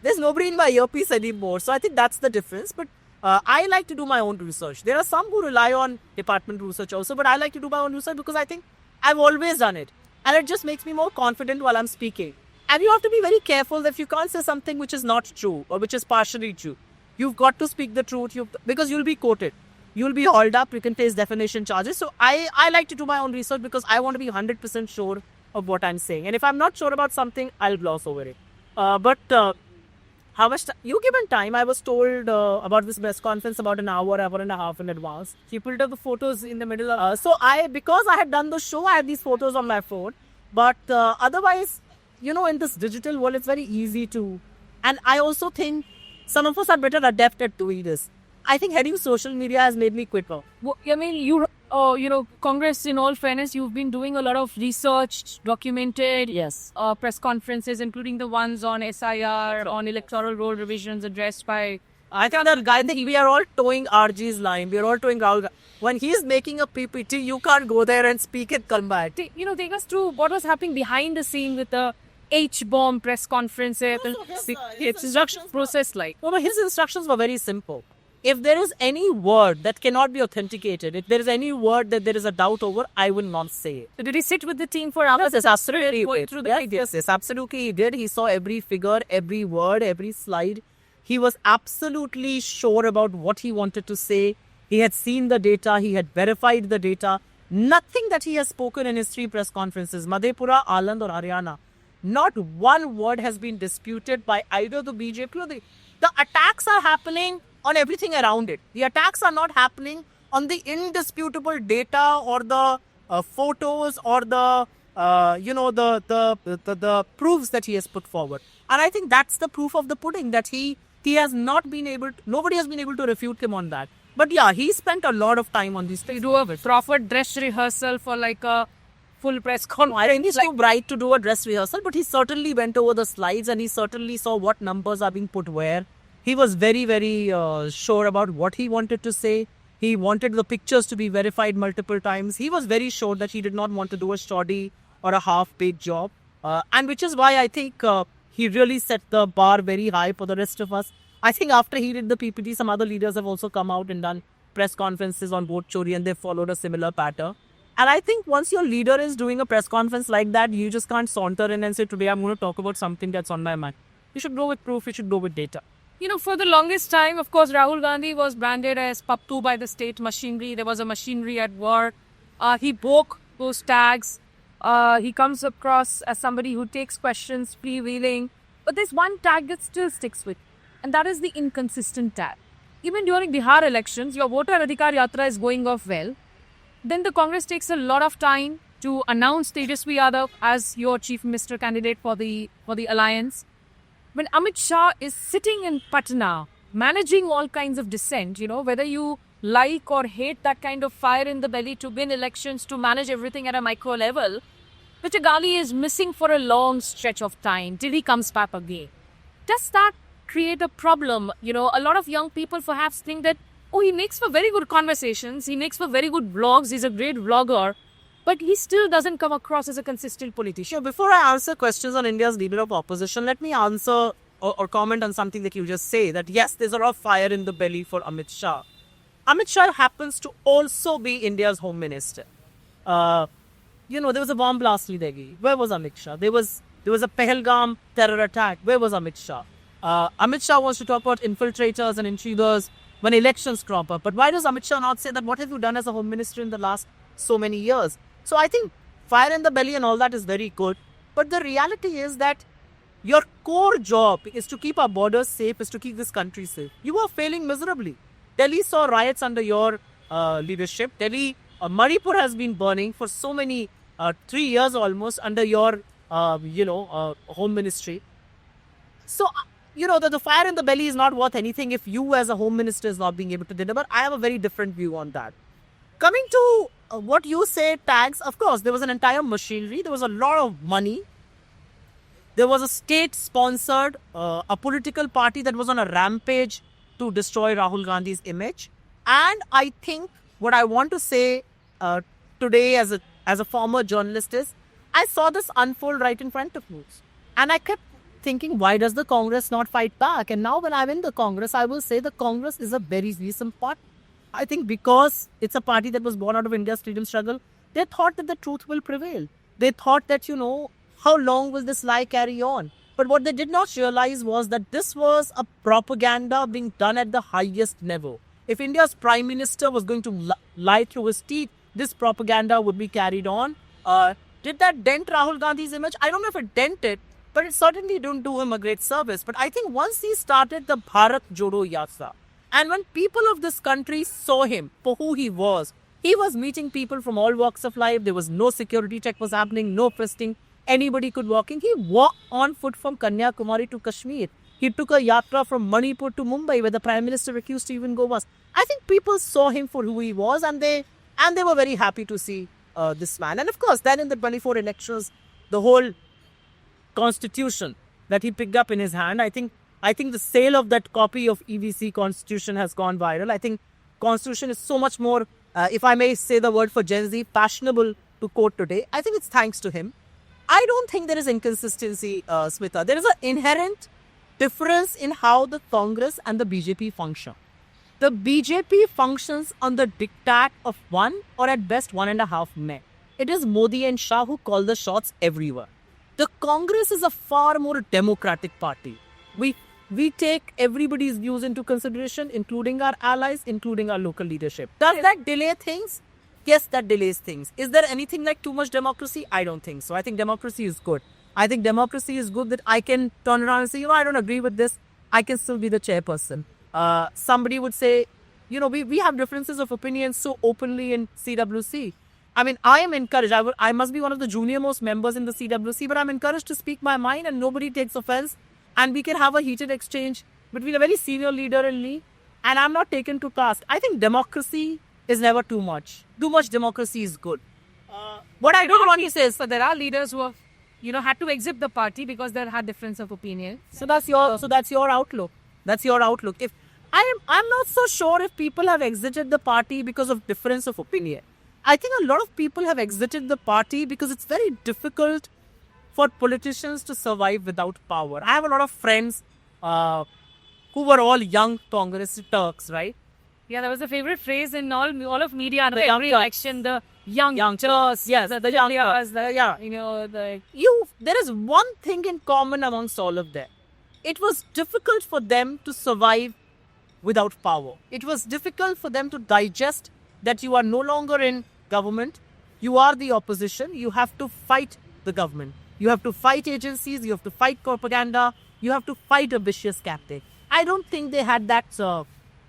There's nobody in my earpiece anymore. So I think that's the difference. But I like to do my own research. There are some who rely on department research also, but I like to do my own research because I think I've always done it. And it just makes me more confident while I'm speaking. And you have to be very careful that you can't say something which is not true or which is partially true. You've got to speak the truth because you'll be quoted. You'll be hauled up. You can face defamation charges. So I like to do my own research because I want to be 100% sure of what I'm saying. And if I'm not sure about something, I'll gloss over it. But how much you given time? I was told about this press conference about an hour and a half in advance. She pulled up the photos in the middle of. Because I had done the show, I had these photos on my phone. But otherwise, in this digital world, it's very easy to. And I also think some of us are better adept at doing this. I think heading social media has made me quicker. Well, I mean, Congress, in all fairness, you've been doing a lot of research, documented press conferences, including the ones on SIR, on electoral roll revisions addressed by. I think that guy, we are all towing RG's line. We are all towing Rahul. When he's making a PPT, you can't go there and speak it combat. Take us through what was happening behind the scene with the H-bomb press conference. Its instruction process like. No, his instructions were very simple. If there is any word that cannot be authenticated, if there is any word that there is a doubt over, I will not say it. So did he sit with the team for hours? Yes, absolutely. Yes, absolutely he did. He saw every figure, every word, every slide. He was absolutely sure about what he wanted to say. He had seen the data. He had verified the data. Nothing that he has spoken in his 3 press conferences, Madhepura, Aland or Haryana, not one word has been disputed by either the BJP or the attacks are happening on everything around it. The attacks are not happening on the indisputable data or the photos or the proofs that he has put forward. And I think that's the proof of the pudding, that he has not been able to, nobody has been able to refute him on that. But yeah, he spent a lot of time on these things. Do a proper dress rehearsal for like a full press conference. I think he's too bright to do a dress rehearsal, but he certainly went over the slides and he certainly saw what numbers are being put where. He was very, very sure about what he wanted to say. He wanted the pictures to be verified multiple times. He was very sure that he did not want to do a shoddy or a half-baked job. And which is why I think he really set the bar very high for the rest of us. I think after he did the PPT, some other leaders have also come out and done press conferences on vote chori and they followed a similar pattern. And I think once your leader is doing a press conference like that, you just can't saunter in and say, today I'm going to talk about something that's on my mind. You should go with proof. You should go with data. For the longest time, of course, Rahul Gandhi was branded as Paptu by the state machinery. There was a machinery at work. He broke those tags. He comes across as somebody who takes questions, freewheeling. But there's one tag that still sticks with, and that is the inconsistent tag. Even during Bihar elections, your voter Adhikar Yatra is going off well. Then the Congress takes a lot of time to announce Tejaswi Yadav as your chief minister candidate for the alliance. When Amit Shah is sitting in Patna, managing all kinds of dissent, whether you like or hate that kind of fire in the belly to win elections, to manage everything at a micro level, Mr. Ghali is missing for a long stretch of time till he comes back again. Does that create a problem? A lot of young people perhaps think that, he makes for very good conversations, he makes for very good vlogs, he's a great vlogger, but he still doesn't come across as a consistent politician. Sure, before I answer questions on India's leader of opposition, let me answer or comment on something that you just say, that yes, there's a lot of fire in the belly for Amit Shah. Amit Shah happens to also be India's home minister. There was a bomb blast in Delhi. Where was Amit Shah? There was a Pahalgam terror attack. Where was Amit Shah? Amit Shah wants to talk about infiltrators and intriguers when elections crop up. But why does Amit Shah not say that what have you done as a home minister in the last so many years? So I think fire in the belly and all that is very good. But the reality is that your core job is to keep our borders safe, is to keep this country safe. You are failing miserably. Delhi saw riots under your leadership. Delhi, Manipur has been burning for so many, 3 years almost under your, home ministry. So, the fire in the belly is not worth anything if you as a home minister is not being able to deliver. I have a very different view on that. Coming to what you say, tags, of course, there was an entire machinery. There was a lot of money. There was a state-sponsored, a political party that was on a rampage to destroy Rahul Gandhi's image. And I think what I want to say today as a former journalist is, I saw this unfold right in front of me. And I kept thinking, why does the Congress not fight back? And now when I'm in the Congress, I will say the Congress is a very recent part. I think because it's a party that was born out of India's freedom struggle, they thought that the truth will prevail. They thought that, how long will this lie carry on? But what they did not realize was that this was a propaganda being done at the highest level. If India's Prime Minister was going to lie through his teeth, this propaganda would be carried on. Did that dent Rahul Gandhi's image? I don't know if it dented, but it certainly didn't do him a great service. But I think once he started the Bharat Jodo Yatra, and when people of this country saw him for who he was meeting people from all walks of life. There was no security check was happening, no frisking. Anybody could walk in. He walked on foot from Kanyakumari to Kashmir. He took a yatra from Manipur to Mumbai, where the Prime Minister refused to even go once. I think people saw him for who he was, and they were very happy to see this man. And of course, then in the 24 elections, the whole constitution that he picked up in his hand, I think the sale of that copy of EVC constitution has gone viral. I think constitution is so much more, if I may say the word for Gen Z, fashionable to quote today. I think it's thanks to him. I don't think there is inconsistency, Smita. There is an inherent difference in how the Congress and the BJP function. The BJP functions on the diktat of one or at best 1.5 men. It is Modi and Shah who call the shots everywhere. The Congress is a far more democratic party. We take everybody's views into consideration, including our allies, including our local leadership. Does that delay things? Yes, that delays things. Is there anything like too much democracy? I don't think so. I think democracy is good. I think democracy is good that I can turn around and say, I don't agree with this. I can still be the chairperson. Somebody would say, we have differences of opinion so openly in CWC. I mean, I am encouraged. I must be one of the junior most members in the CWC, but I'm encouraged to speak my mind and nobody takes offense. And we can have a heated exchange between a very senior leader and me. And I'm not taken to task. I think democracy is never too much. Too much democracy is good. What I don't want to say is, so there are leaders who have, had to exit the party because they had difference of opinion. So that's your outlook. That's your outlook. If I'm not so sure if people have exited the party because of difference of opinion. I think a lot of people have exited the party because it's very difficult for politicians to survive without power. I have a lot of friends who were all young Congress Turks, right? Yeah, that was a favorite phrase in all of media. The every election, the young Turks, yes, the young Turks, there is one thing in common amongst all of them. It was difficult for them to survive without power. It was difficult for them to digest that you are no longer in government. You are the opposition. You have to fight the government. You have to fight agencies. You have to fight propaganda. You have to fight a vicious captain. I don't think they had that.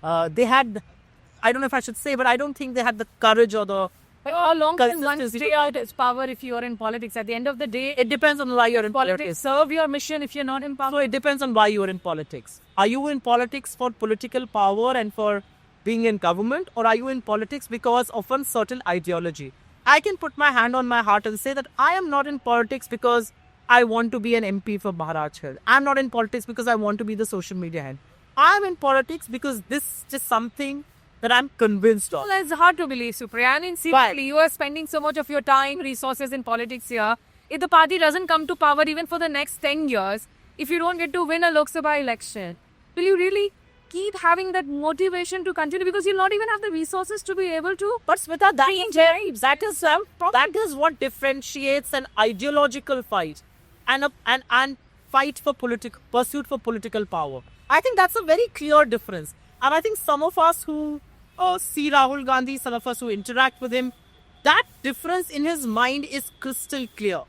I don't know if I should say, but I don't think they had the courage or the. How long can one stay out its power if you are in politics? At the end of the day, it depends on why you're in politics. Serve your mission if you're not in power. So it depends on why you're in politics. Are you in politics for political power and for being in government, or are you in politics because of a certain ideology? I can put my hand on my heart and say that I am not in politics because I want to be an MP for Maharashtra. I'm not in politics because I want to be the social media head. I'm in politics because this is just something that I'm convinced of. Well, it's hard to believe, Supriya. And seriously, you are spending so much of your time, resources in politics here. If the party doesn't come to power even for the next 10 years, if you don't get to win a Lok Sabha election, will you really keep having that motivation to continue? Because you'll not even have the resources to be able to. But Smita, that is what differentiates an ideological fight and fight for pursuit for political power. I think that's a very clear difference. And I think some of us who see Rahul Gandhi, some of us who interact with him, that difference in his mind is crystal clear.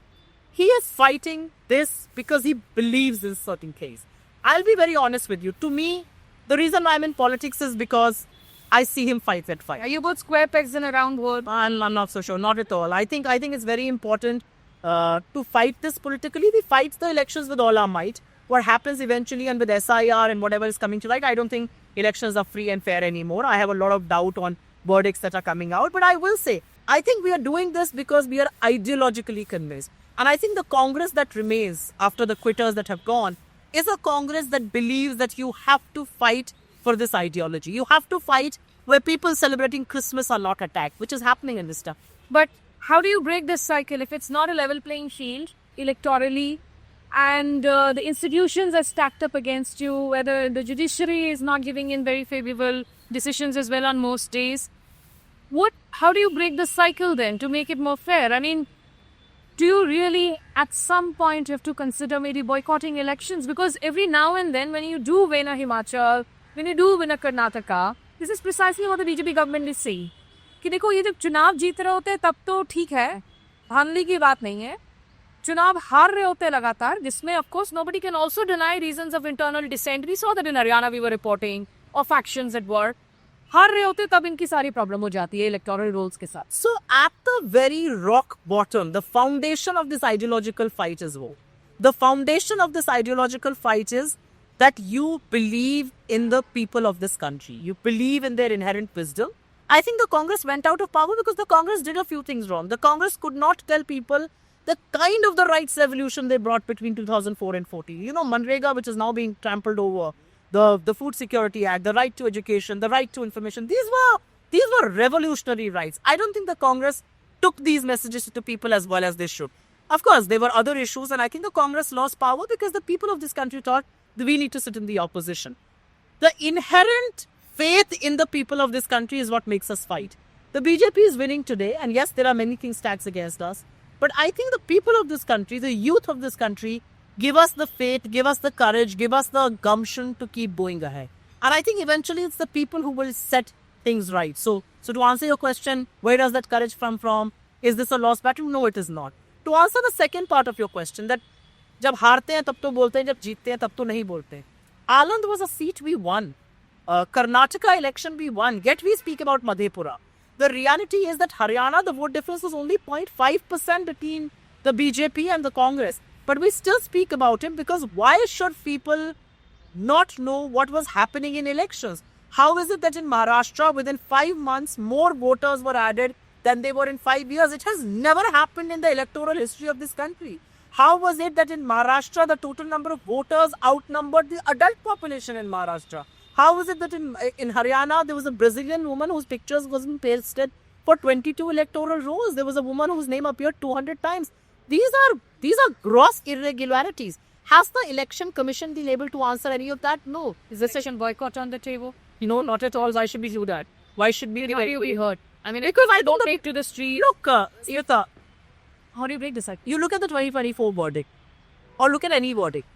He is fighting this because he believes in a certain case. I'll be very honest with you. To me, the reason I'm in politics is because I see him fight that fight. Are you both square pegs in a round hole? I'm not so sure. Not at all. I think it's very important to fight this politically. We fight the elections with all our might. What happens eventually and with SIR and whatever is coming to light, I don't think elections are free and fair anymore. I have a lot of doubt on verdicts that are coming out. But I will say, I think we are doing this because we are ideologically convinced. And I think the Congress that remains after the quitters that have gone is a Congress that believes that you have to fight for this ideology. You have to fight where people celebrating Christmas are not attacked, which is happening in this stuff. But how do you break this cycle if it's not a level playing field electorally and the institutions are stacked up against you, whether the judiciary is not giving in very favorable decisions as well on most days? How do you break the cycle then to make it more fair? I mean, do you really at some point have to consider maybe boycotting elections? Because every now and then when you do win a Himachal, when you do win a Karnataka, this is precisely what the BJP government is saying. कि देखो ये जब चुनाव जीत रहे होते हैं तब तो ठीक है, धांधली की बात नहीं है. चुनाव हार रहे होते हैं लगातार, जिसमें of course nobody can also deny reasons of internal dissent. We saw that in Haryana we were reporting, or factions at war. हार रहे होते तब इनकी सारी प्रॉब्लम हो जाती है इलेक्टोरल रोल्स के साथ. So at the very rock bottom, the foundation of this ideological fight is war. The foundation of this ideological fight is that you believe in the people of this country. You believe in their inherent wisdom. I think the Congress went out of power because the Congress did a few things wrong. The Congress could not tell people the kind of the rights revolution they brought between 2004 and 14. You know, Manrega, which is now being trampled over, the Food Security Act, the right to education, the right to information. These were revolutionary rights. I don't think the Congress took these messages to people as well as they should. Of course, there were other issues, and I think the Congress lost power because the people of this country thought that we need to sit in the opposition. The inherent faith in the people of this country is what makes us fight. The BJP is winning today, and yes, there are many things stacked against us. But I think the people of this country, the youth of this country, give us the faith, give us the courage, give us the gumption to keep going ahead. And I think eventually it's the people who will set things right. So to answer your question, where does that courage come from? Is this a lost battle? No, it is not. To answer the second part of your question, that जब हारते हैं तब तो बोलते हैं, जब जीतते हैं तब तो नहीं बोलते. Aland was a seat we won. Karnataka election we won. Yet we speak about Madhepura. The reality is that Haryana, the vote difference was only 0.5% between the BJP and the Congress. But we still speak about him because why should people not know what was happening in elections? How is it that in Maharashtra, within 5 months, more voters were added than they were in 5 years? It has never happened in the electoral history of this country. How was it that in Maharashtra, the total number of voters outnumbered the adult population in Maharashtra? How is it that in Haryana, there was a Brazilian woman whose pictures wasn't pasted for 22 electoral rolls? There was a woman whose name appeared 200 times. These are gross irregularities. Has the election commission been able to answer any of that? No. Is the session boycott on the table? No, not at all. Why should we do that? Why should we be hurt? I mean, because I don't take to the street. Look, Yutha, how do you break this cycle? You look at the 2024 verdict, or look at any verdict.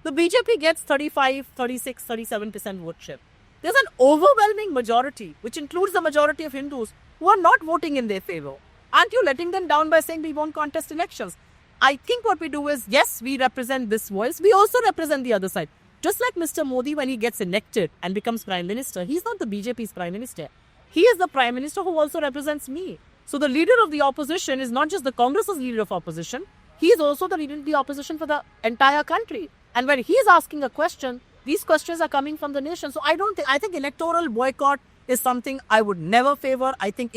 The BJP gets 35, 36, 37% vote share. There's an overwhelming majority, which includes the majority of Hindus, who are not voting in their favor. Aren't you letting them down by saying we won't contest elections? I think what we do is, yes, we represent this voice. We also represent the other side. Just like Mr. Modi, when he gets elected and becomes Prime Minister, he's not the BJP's Prime Minister. He is the Prime Minister who also represents me. So the leader of the opposition is not just the Congress's leader of opposition. He is also the leader of the opposition for the entire country. And when he is asking a question, these questions are coming from the nation. So I think electoral boycott is something I would never favor. I think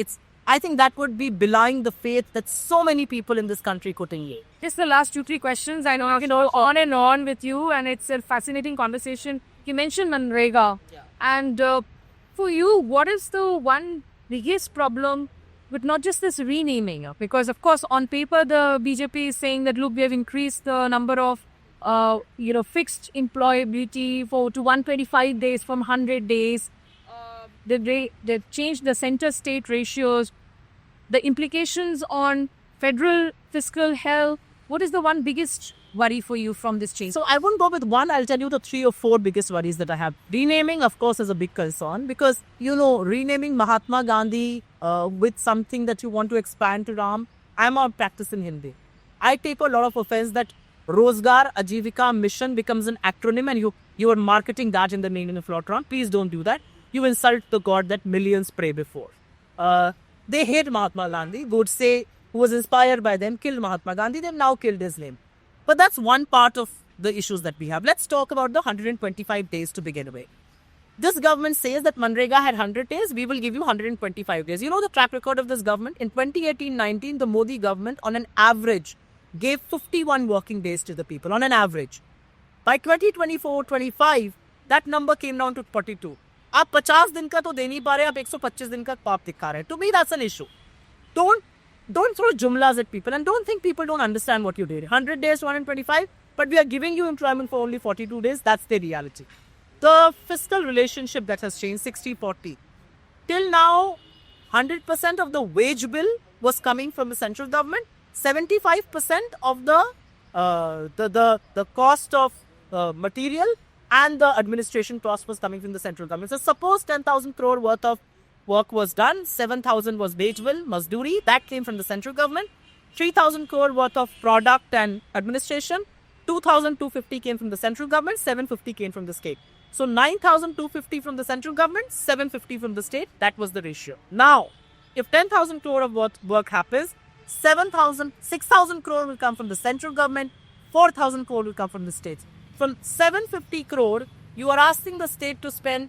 that would be belying the faith that so many people in this country put in you. Just the last 2-3 questions. I know I can go on and on with you, and it's a fascinating conversation. You mentioned Manrega. Yeah. And for you, what is the one biggest problem with not just this renaming? Because, of course, on paper, the BJP is saying that, look, we have increased the number of fixed employability to 125 days from 100 days. They've changed the center-state ratios. The implications on federal fiscal health. What is the one biggest worry for you from this change? So I won't go with one. I'll tell you the 3 or 4 biggest worries that I have. Renaming, of course, is a big concern because, renaming Mahatma Gandhi with something that you want to expand to Ram. I'm a practice in Hindi. I take a lot of offense that Rozgar Ajivika Mission becomes an acronym and you are marketing that in the name of Lord Ram. Please don't do that. You insult the God that millions pray before. They hate Mahatma Gandhi. Godse, who was inspired by them, killed Mahatma Gandhi. They've now killed his name. But that's one part of the issues that we have. Let's talk about the 125 days to begin with. This government says that Manrega had 100 days, we will give you 125 days. You know the track record of this government? In 2018-19, the Modi government on an average gave 51 working days to the people, on an average. By 2024-25, that number came down to 42. आप 50 दिन का तो दे नहीं पा रहे, आप 125 दिन का पाप दिखा रहे हैं. To me, that's an issue. Don't throw jumlas at people and don't think people don't understand what you did. 100 days to 125, but we are giving you employment for only 42 days. That's the reality. The fiscal relationship that has changed, 60-40. Till now, 100% of the wage bill was coming from the central government. 75% of the cost of material and the administration cost was coming from the central government. So suppose 10,000 crore worth of work was done, 7,000 was wage bill, Mazduri, that came from the central government. 3,000 crore worth of product and administration, 2,250 came from the central government, 750 came from the state. So 9,250 from the central government, 750 from the state. That was the ratio. Now, if 10,000 crore of work happens, 6,000 crore will come from the central government, 4,000 crore will come from the states. From 750 crore, you are asking the state to spend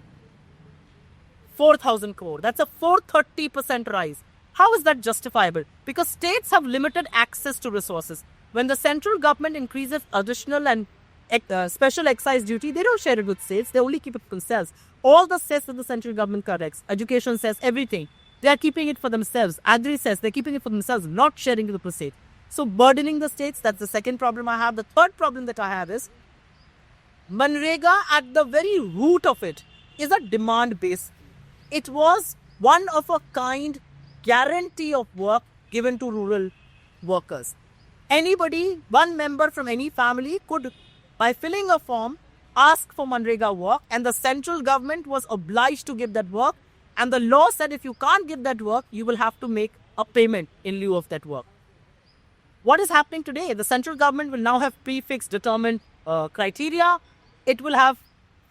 4,000 crore. That's a 430% rise. How is that justifiable? Because states have limited access to resources. When the central government increases additional and special excise duty, they don't share it with states. They only keep it for themselves. All the cess that the central government collects, education cess, everything, they are keeping it for themselves. Agri cess, they're keeping it for themselves, not sharing it with the state. So burdening the states, that's the second problem I have. The third problem that I have is Manrega, at the very root of it, is a demand base. It was one of a kind guarantee of work given to rural workers. Anybody, one member from any family could, by filling a form, ask for Manrega work, and the central government was obliged to give that work. And the law said if you can't give that work, you will have to make a payment in lieu of that work. What is happening today? The central government will now have prefixed determined criteria. It will have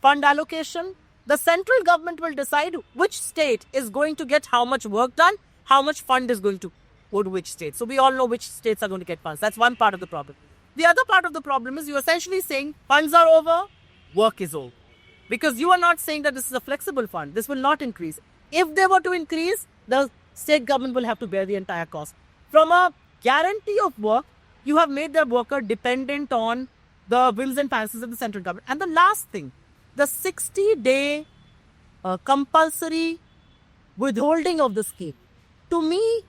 fund allocation. The central government will decide which state is going to get how much work done, how much fund is going to go to which state. So we all know which states are going to get funds. That's one part of the problem. The other part of the problem is you're essentially saying funds are over, work is over. Because you are not saying that this is a flexible fund. This will not increase. If they were to increase, the state government will have to bear the entire cost. From a guarantee of work, you have made the worker dependent on the wills and fancies of the central government. And the last thing, the 60-day compulsory withholding of the scheme. To me,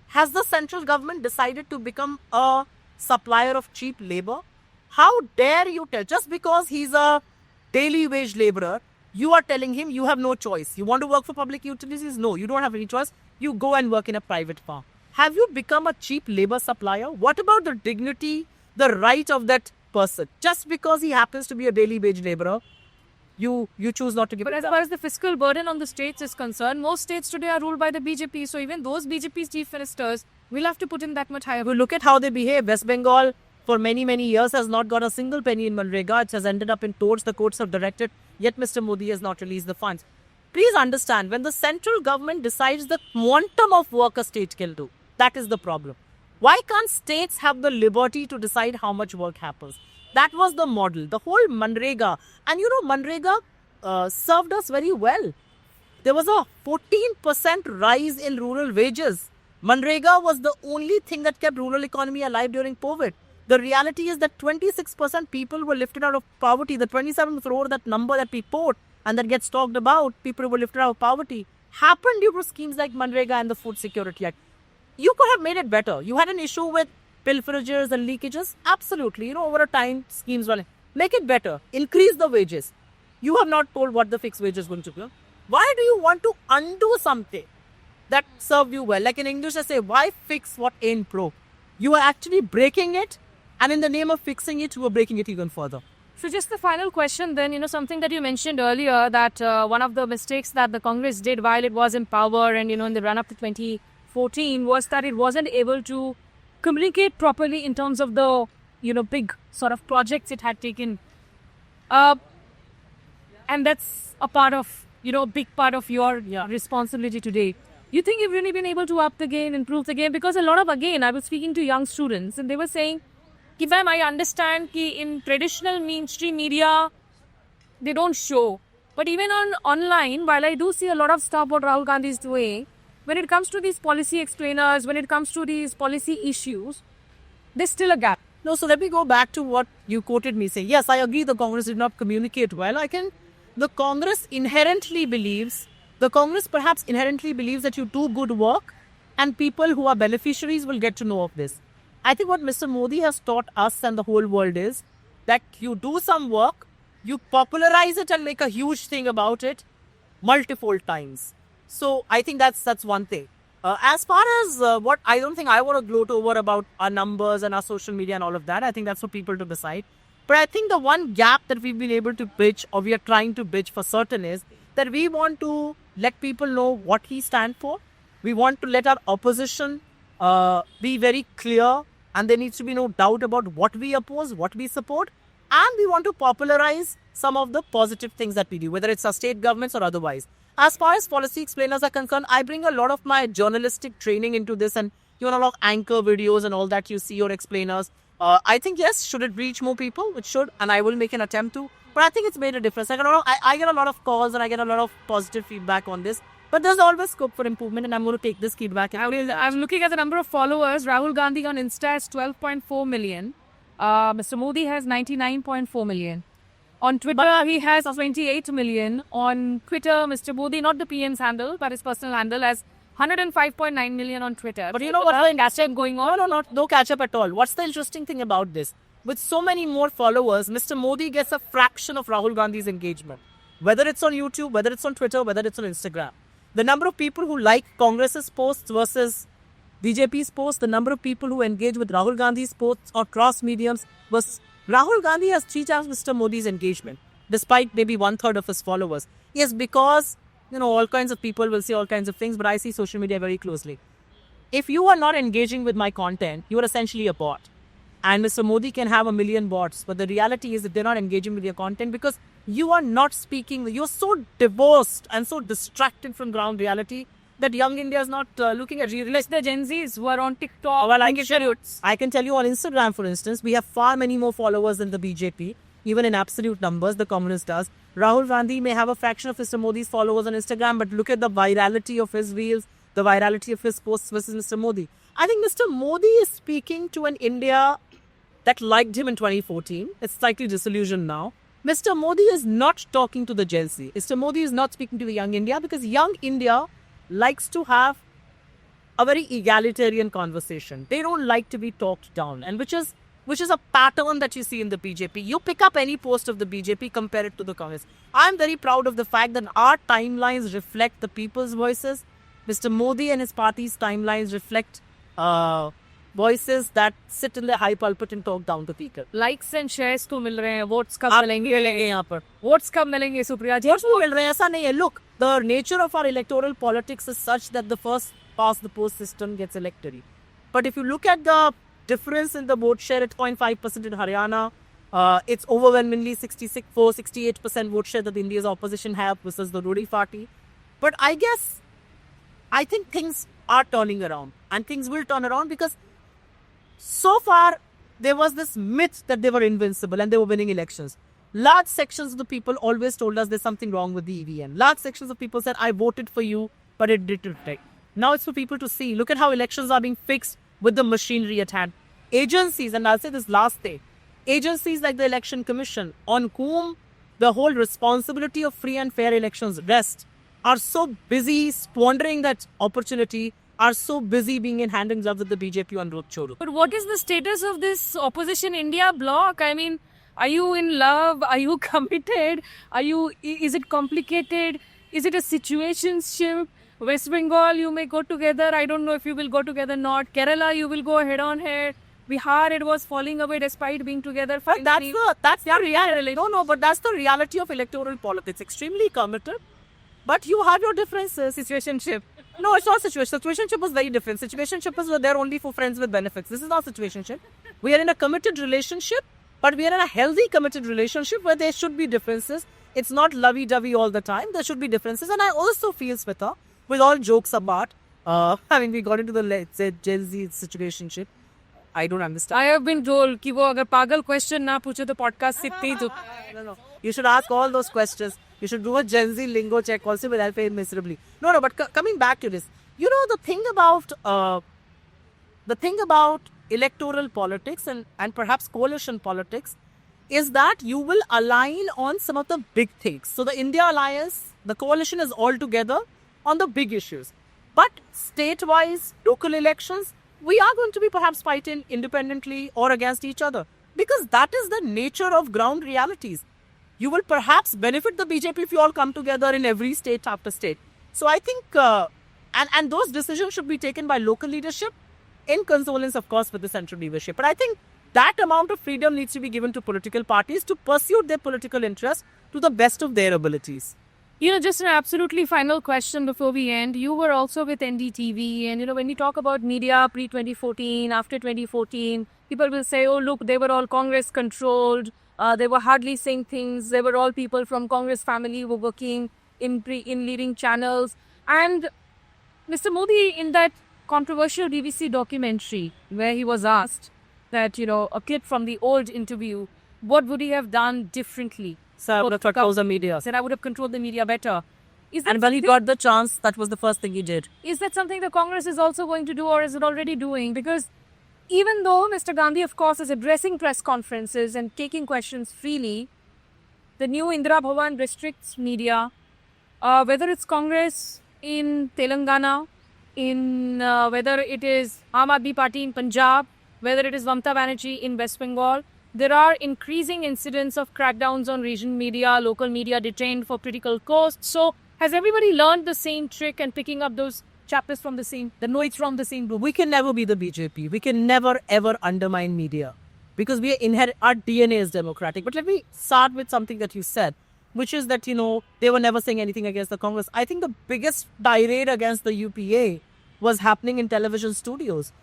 has the central government decided to become a supplier of cheap labor? How dare you tell, just because he's a daily wage laborer, you are telling him you have no choice. You want to work for public utilities? No, you don't have any choice. You go and work in a private farm. Have you become a cheap labor supplier? What about the dignity, the right of that person? Just because he happens to be a daily wage laborer, you choose not to give it. But as far as the fiscal burden on the states is concerned, most states today are ruled by the BJP. So even those BJP's chief ministers will have to put in that much higher. We look at how they behave. West Bengal, for many, many years, has not got a single penny in Manrega. It has ended up in torts. The courts have directed, yet Mr. Modi has not released the funds. Please understand, when the central government decides the quantum of work a state can do, that is the problem. Why can't states have the liberty to decide how much work happens? That was the model, the whole Manrega. And you know, Manrega served us very well. There was a 14% rise in rural wages. Manrega was the only thing that kept rural economy alive during COVID. The reality is that 26% people were lifted out of poverty. The 27 crore, that number that we quote and that gets talked about, people were lifted out of poverty, happened due to schemes like Manrega and the Food Security Act. You could have made it better. You had an issue with pilferages and leakages. Absolutely. You know, over a time, schemes will make it better. Increase the wages. You have not told what the fixed wage is going to be. Why do you want to undo something that served you well? Like in English, I say, why fix what ain't broke? You are actually breaking it. And in the name of fixing it, you are breaking it even further. So just the final question then, you know, something that you mentioned earlier, that one of the mistakes that the Congress did while it was in power and, you know, in the run-up to 2014 was that it wasn't able to communicate properly in terms of the, you know, big sort of projects it had taken. And that's a part of, you know, big part of your responsibility today. You think you've really been able to up the game, improve the game? Because a lot of, again, I was speaking to young students and they were saying, if I understand that in traditional mainstream media, they don't show But even on online, while I do see a lot of stuff what Rahul Gandhi is doing, when it comes to these policy explainers, when it comes to these policy issues, there's still a gap. No, so let me go back to what you quoted me saying. Yes, I agree the Congress did not communicate well. The Congress perhaps inherently believes that you do good work and people who are beneficiaries will get to know of this. I think what Mr. Modi has taught us and the whole world is that you do some work, you popularize it and make a huge thing about it multiple times. So I think that's one thing. As far as what I don't think I want to gloat over about our numbers and our social media and all of that. I think that's for people to decide. But I think the one gap that we've been able to bridge, or we are trying to bridge for certain, is that we want to let people know what we stand for. We want to let our opposition be very clear, and there needs to be no doubt about what we oppose, what we support, and we want to popularize some of the positive things that we do, whether it's our state governments or otherwise. As far as policy explainers are concerned, I bring a lot of my journalistic training into this, and a lot of anchor videos and all that you see, your explainers. I think, yes, should it reach more people? It should, and I will make an attempt to. But I think it's made a difference. I get a lot of calls and I get a lot of positive feedback on this. But there's always scope for improvement, and I'm going to take this feedback. I'm looking at the number of followers. Rahul Gandhi on Insta has 12.4 million. Mr. Modi has 99.4 million. On Twitter, he has 28 million. On Twitter, Mr. Modi, not the PM's handle, but his personal handle, has 105.9 million on Twitter. But you know what? Catch-up going on? No catch-up at all. What's the interesting thing about this? With so many more followers, Mr. Modi gets a fraction of Rahul Gandhi's engagement. Whether it's on YouTube, whether it's on Twitter, whether it's on Instagram. The number of people who like Congress's posts versus BJP's posts, the number of people who engage with Rahul Gandhi's posts or cross mediums was Rahul Gandhi has 3 times Mr. Modi's engagement, despite maybe 1/3 of his followers. Yes, because, all kinds of people will say all kinds of things, but I see social media very closely. If you are not engaging with my content, you are essentially a bot. And Mr. Modi can have 1 million bots, but the reality is that they're not engaging with your content because you are not speaking. You're so divorced and so distracted from ground reality that young India is not looking at real. The Gen Zs who are on TikTok. Well, I can tell you on Instagram, for instance, we have far many more followers than the BJP. Even in absolute numbers, the Communist does. Rahul Gandhi may have a fraction of Mr. Modi's followers on Instagram, but look at the virality of his reels, the virality of his posts versus Mr. Modi. I think Mr. Modi is speaking to an India that liked him in 2014. It's slightly disillusioned now. Mr. Modi is not talking to the Gen Z. Mr. Modi is not speaking to the young India because young India likes to have a very egalitarian conversation. They don't like to be talked down, and which is a pattern that you see in the BJP. You pick up any post of the BJP, compare it to the Congress. I'm very proud of the fact that our timelines reflect the people's voices. Mr. Modi and his party's timelines reflect voices that sit in the high pulpit and talk down to people. Likes and shares तो मिल रहे हैं, votes कब मिलेंगे यहाँ पर? Votes कब मिलेंगे सुप्रिया जी? Votes वो मिल रहे हैं, ऐसा नहीं है. Look, the nature of our electoral politics is such that the first past the post system gets elected. But if you look at the difference in the vote share, it's 0.5% in Haryana. It's overwhelmingly 68% vote share that India's opposition have versus the Rudy party. But I think things are turning around, and things will turn around because so far there was this myth that they were invincible and they were winning elections. Large sections of the people always told us there's something wrong with the EVM. Large sections of people said, I voted for you, but it didn't take. Now it's for people to see. Look at how elections are being fixed with the machinery at hand. Agencies, and I'll say this last thing, agencies like the Election Commission, on whom the whole responsibility of free and fair elections rest, are so busy squandering that opportunity, are so busy being in hand and glove with the BJP on road show. But what is the status of this opposition India bloc? I mean, are you in love? Are you committed? Is it complicated? Is it a situationship? West Bengal, you may go together. I don't know if you will go together or not. Kerala, you will go head on head. Bihar, it was falling away despite being together. But that's the reality. No, but that's the reality of electoral politics. Extremely committed. But you have your differences. Situationship. No, it's not situation. Situationship was very different. Situationship is there only for friends with benefits. This is not situationship. We are in a committed relationship, but we are in a healthy committed relationship where there should be differences. It's not lovey-dovey all the time. There should be differences. And I also feel, Smita, with all jokes apart, we got into the Gen Z situationship. I don't understand. I have been told कि वो अगर पागल question ना पूछे तो podcast सीखती तो. No. You should ask all those questions. You should do a Gen Z lingo check also, but I'll fail miserably. No, but coming back to this, the thing about electoral politics and perhaps coalition politics is that you will align on some of the big things. So the India Alliance, the coalition is all together on the big issues. But state-wise, local elections, we are going to be perhaps fighting independently or against each other. Because that is the nature of ground realities. You will perhaps benefit the BJP if you all come together in every state after state. So I think, and those decisions should be taken by local leadership in consonance, of course, with the central leadership. But I think that amount of freedom needs to be given to political parties to pursue their political interests to the best of their abilities. Just an absolutely final question before we end. You were also with NDTV, and when we talk about media pre-2014, after 2014, people will say, oh, look, they were all Congress controlled. They were hardly saying things. They were all people from Congress family who were working in leading channels. And Mr. Modi, in that controversial BBC documentary where he was asked that, a clip from the old interview, what would he have done differently? So I would have controlled the media. Said I would have controlled the media better. And when he got the chance, that was the first thing he did. Is that something the Congress is also going to do, or is it already doing? Because even though Mr. Gandhi, of course, is addressing press conferences and taking questions freely, the new Indira Bhavan restricts media, whether it's Congress in Telangana, whether it is Aam Aadmi Party in Punjab, whether it is Mamata Banerjee in West Bengal. There are increasing incidents of crackdowns on regional media, local media detained for political costs. So has everybody learned the same trick and picking up those chapters from the notes from the same group? We can never be the BJP. We can never ever undermine media because our DNA is democratic. But let me start with something that you said, which is that, they were never saying anything against the Congress. I think the biggest tirade against the UPA was happening in television studios.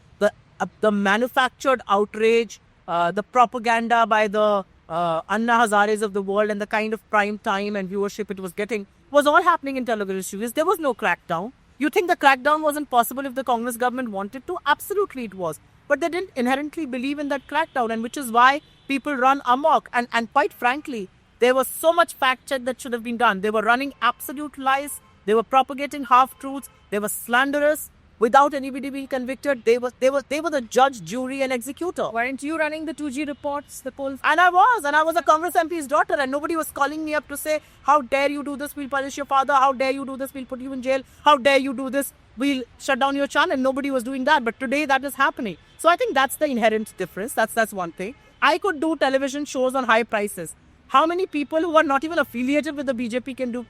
The manufactured outrage, the propaganda by the Anna Hazares of the world and the kind of prime time and viewership it was getting was all happening in television studios. There was no crackdown. You think the crackdown wasn't possible if the Congress government wanted to? Absolutely it was. But they didn't inherently believe in that crackdown, and which is why people run amok. And quite frankly, there was so much fact check that should have been done. They were running absolute lies. They were propagating half-truths. They were slanderous. Without anybody being convicted, they were the judge, jury, and executor. Weren't you running the 2G reports, the polls? And I was a Congress MP's daughter, and nobody was calling me up to say, how dare you do this, we'll punish your father, how dare you do this, we'll put you in jail, how dare you do this, we'll shut down your channel. Nobody was doing that, but today that is happening. So I think that's the inherent difference. That's one thing. I could do television shows on high prices. How many people who are not even affiliated with the BJP can do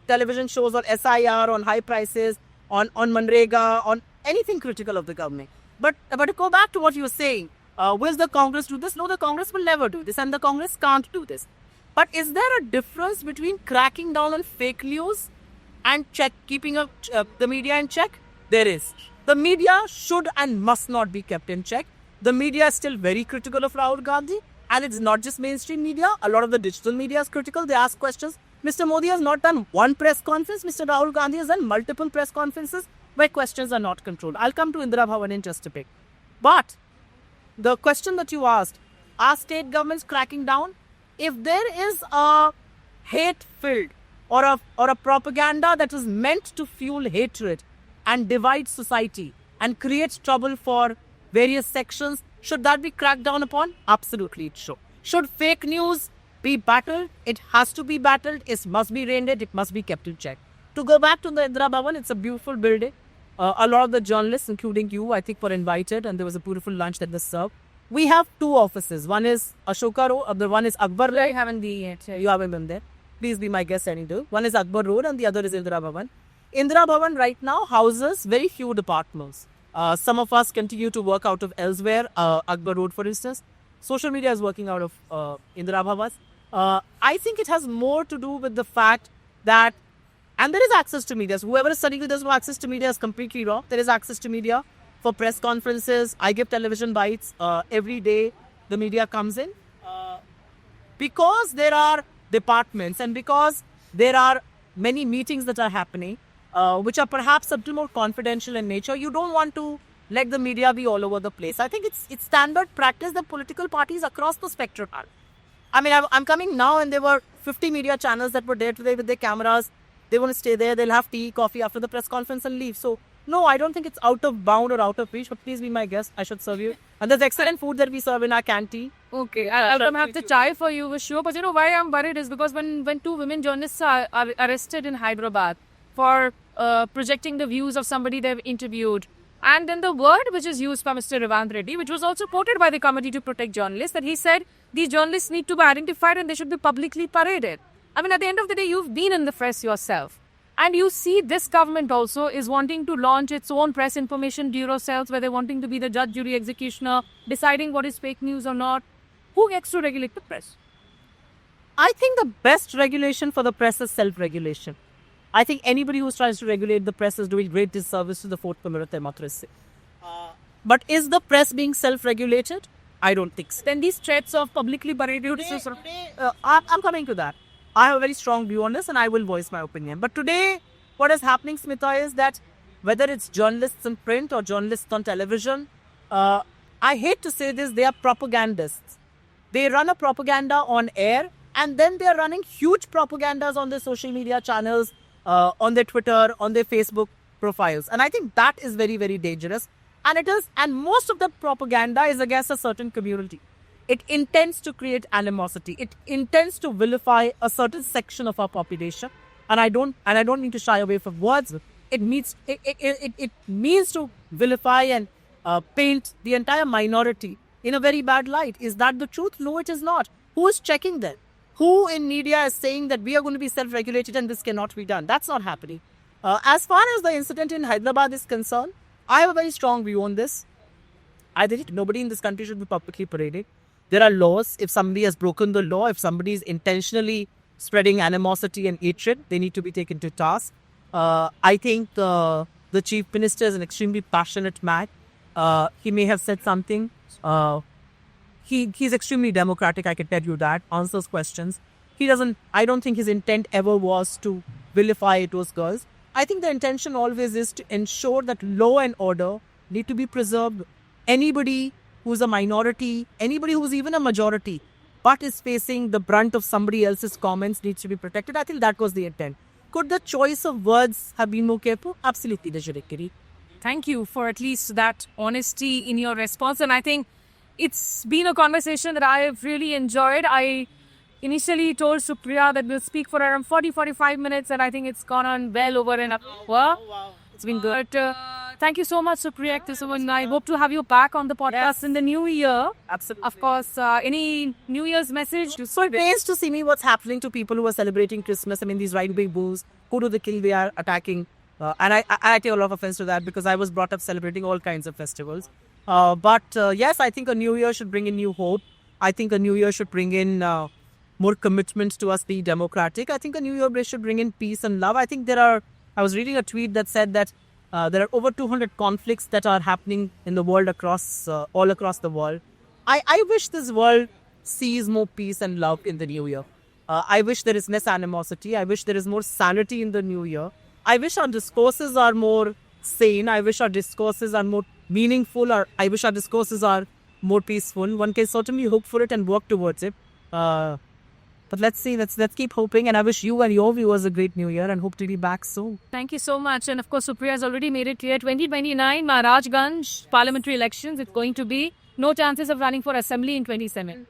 television shows on SIR, on high prices, on Manrega, on anything critical of the government? But to go back to what you were saying, will the Congress do this? No, the Congress will never do this, and the Congress can't do this. But is there a difference between cracking down on fake news and keeping the media in check? There is. The media should and must not be kept in check. The media is still very critical of Rahul Gandhi, and it's not just mainstream media. A lot of the digital media is critical. They ask questions. Mr. Modi has not done one press conference. Mr. Rahul Gandhi has done multiple press conferences where questions are not controlled. I'll come to Indira Bhavan in just a bit. But the question that you asked, are state governments cracking down? If there is a hate-filled or a propaganda that is meant to fuel hatred and divide society and create trouble for various sections, should that be cracked down upon? Absolutely it should. Should fake news be battled? It has to be battled. It must be reined in. It must be kept in check. To go back to the Indira Bhavan, it's a beautiful building. A lot of the journalists, including you, I think were invited, and there was a beautiful lunch that they served. We have two offices. One is Ashoka Road, the other one is Akbar Road. I haven't been yet. You haven't been there. Please be my guest any day. One is Akbar Road and the other is Indira Bhavan. Indira Bhavan right now houses very few departments. Some of us continue to work out of elsewhere, Akbar Road for instance. Social media is working out of Indira Bhavan. I think it has more to do with the fact that, and there is access to media. So whoever is studying there's no access to media is completely wrong. There is access to media for press conferences. I give television bites every day. The media comes in. Because there are departments and because there are many meetings that are happening, which are perhaps a little more confidential in nature, you don't want to let the media be all over the place. I think it's standard practice that political parties across the spectrum are. I mean, I'm coming now and there were 50 media channels that were there today with their cameras. They want to stay there. They'll have tea, coffee after the press conference and leave. So, no, I don't think it's out of bound or out of reach. But please be my guest. I should serve you. And there's excellent food that we serve in our canteen. Okay, I'll come have the chai for you for sure. But you know why I'm worried is because when two women journalists are arrested in Hyderabad for projecting the views of somebody they've interviewed, and then the word which is used by Mr. Revant Reddy, which was also quoted by the Committee to Protect Journalists, that he said these journalists need to be identified and they should be publicly paraded. I mean, at the end of the day, you've been in the press yourself. And you see this government also is wanting to launch its own press information bureau cells where they're wanting to be the judge, jury, executioner, deciding what is fake news or not. Who gets to regulate the press? I think the best regulation for the press is self-regulation. I think anybody who tries to regulate the press is doing great disservice to the fourth pillar of democracy. But is the press being self-regulated? I don't think so. Then these threats of publicly paraded... I'm coming to that. I have a very strong view on this and I will voice my opinion. But today, what is happening, Smita, is that whether it's journalists in print or journalists on television, I hate to say this, they are propagandists. They run a propaganda on air and then they are running huge propagandas on their social media channels, on their Twitter, on their Facebook profiles. And I think that is very, very dangerous. And most of the propaganda is against a certain community. It intends to create animosity. It intends to vilify a certain section of our population. And I don't mean to shy away from words. It means to vilify and paint the entire minority in a very bad light. Is that the truth? No, it is not. Who is checking that? Who in media is saying that we are going to be self-regulated and this cannot be done? That's not happening. As far as the incident in Hyderabad is concerned, I have a very strong view on this. I think nobody in this country should be publicly paraded. There are laws. If somebody has broken the law, if somebody is intentionally spreading animosity and hatred, they need to be taken to task. I think the Chief Minister is an extremely passionate man. He may have said something. He's extremely democratic, I can tell you that. Answers questions. I don't think his intent ever was to vilify those girls. I think the intention always is to ensure that law and order need to be preserved. Anybody who's a minority, anybody who's even a majority, but is facing the brunt of somebody else's comments needs to be protected. I think that was the intent. Could the choice of words have been more careful? Absolutely, Deshrekeri. Thank you for at least that honesty in your response. And I think it's been a conversation that I have really enjoyed. I initially told Supriya that we'll speak for around 40-45 minutes, and I think it's gone on well over an hour. Wow. It's been good. Thank you so much, Supriya. I hope to have you back on the podcast in the new year. Absolutely. Of course, any New Year's message? So it pains to see me what's happening to people who are celebrating Christmas. I mean, these right-wing bulls, who do the kill they are attacking. And I take a lot of offense to that because I was brought up celebrating all kinds of festivals. But yes, I think a new year should bring in new hope. I think a new year should bring in more commitment to us being democratic. I think a new year should bring in peace and love. I think I was reading a tweet that said that there are over 200 conflicts that are happening in the world all across the world. I wish this world sees more peace and love in the new year. I wish there is less animosity. I wish there is more sanity in the new year. I wish our discourses are more sane. I wish our discourses are more meaningful. Or I wish our discourses are more peaceful. One can certainly hope for it and work towards it. But let's see. Let's keep hoping. And I wish you and your viewers a great new year and hope to be back soon. Thank you so much. And of course, Supriya has already made it clear. 2029 Maharajganj parliamentary elections. It's going to be no chances of running for assembly in 27.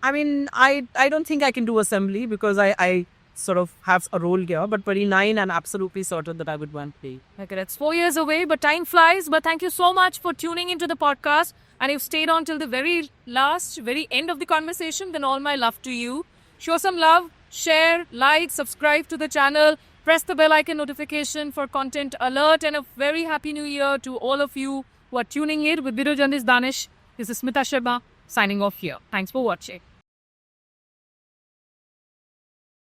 I mean, I don't think I can do assembly because I sort of have a role here. But 29, I'm absolutely certain that I would want to play. Okay, that's 4 years away, but time flies. But thank you so much for tuning into the podcast. And you've stayed on till the very end of the conversation. Then all my love to you. Show some love, share, like, subscribe to the channel. Press the bell icon notification for content alert. And a very happy new year to all of you who are tuning in with Video Journalist Danish. This is Smita Sharma signing off here. Thanks for watching.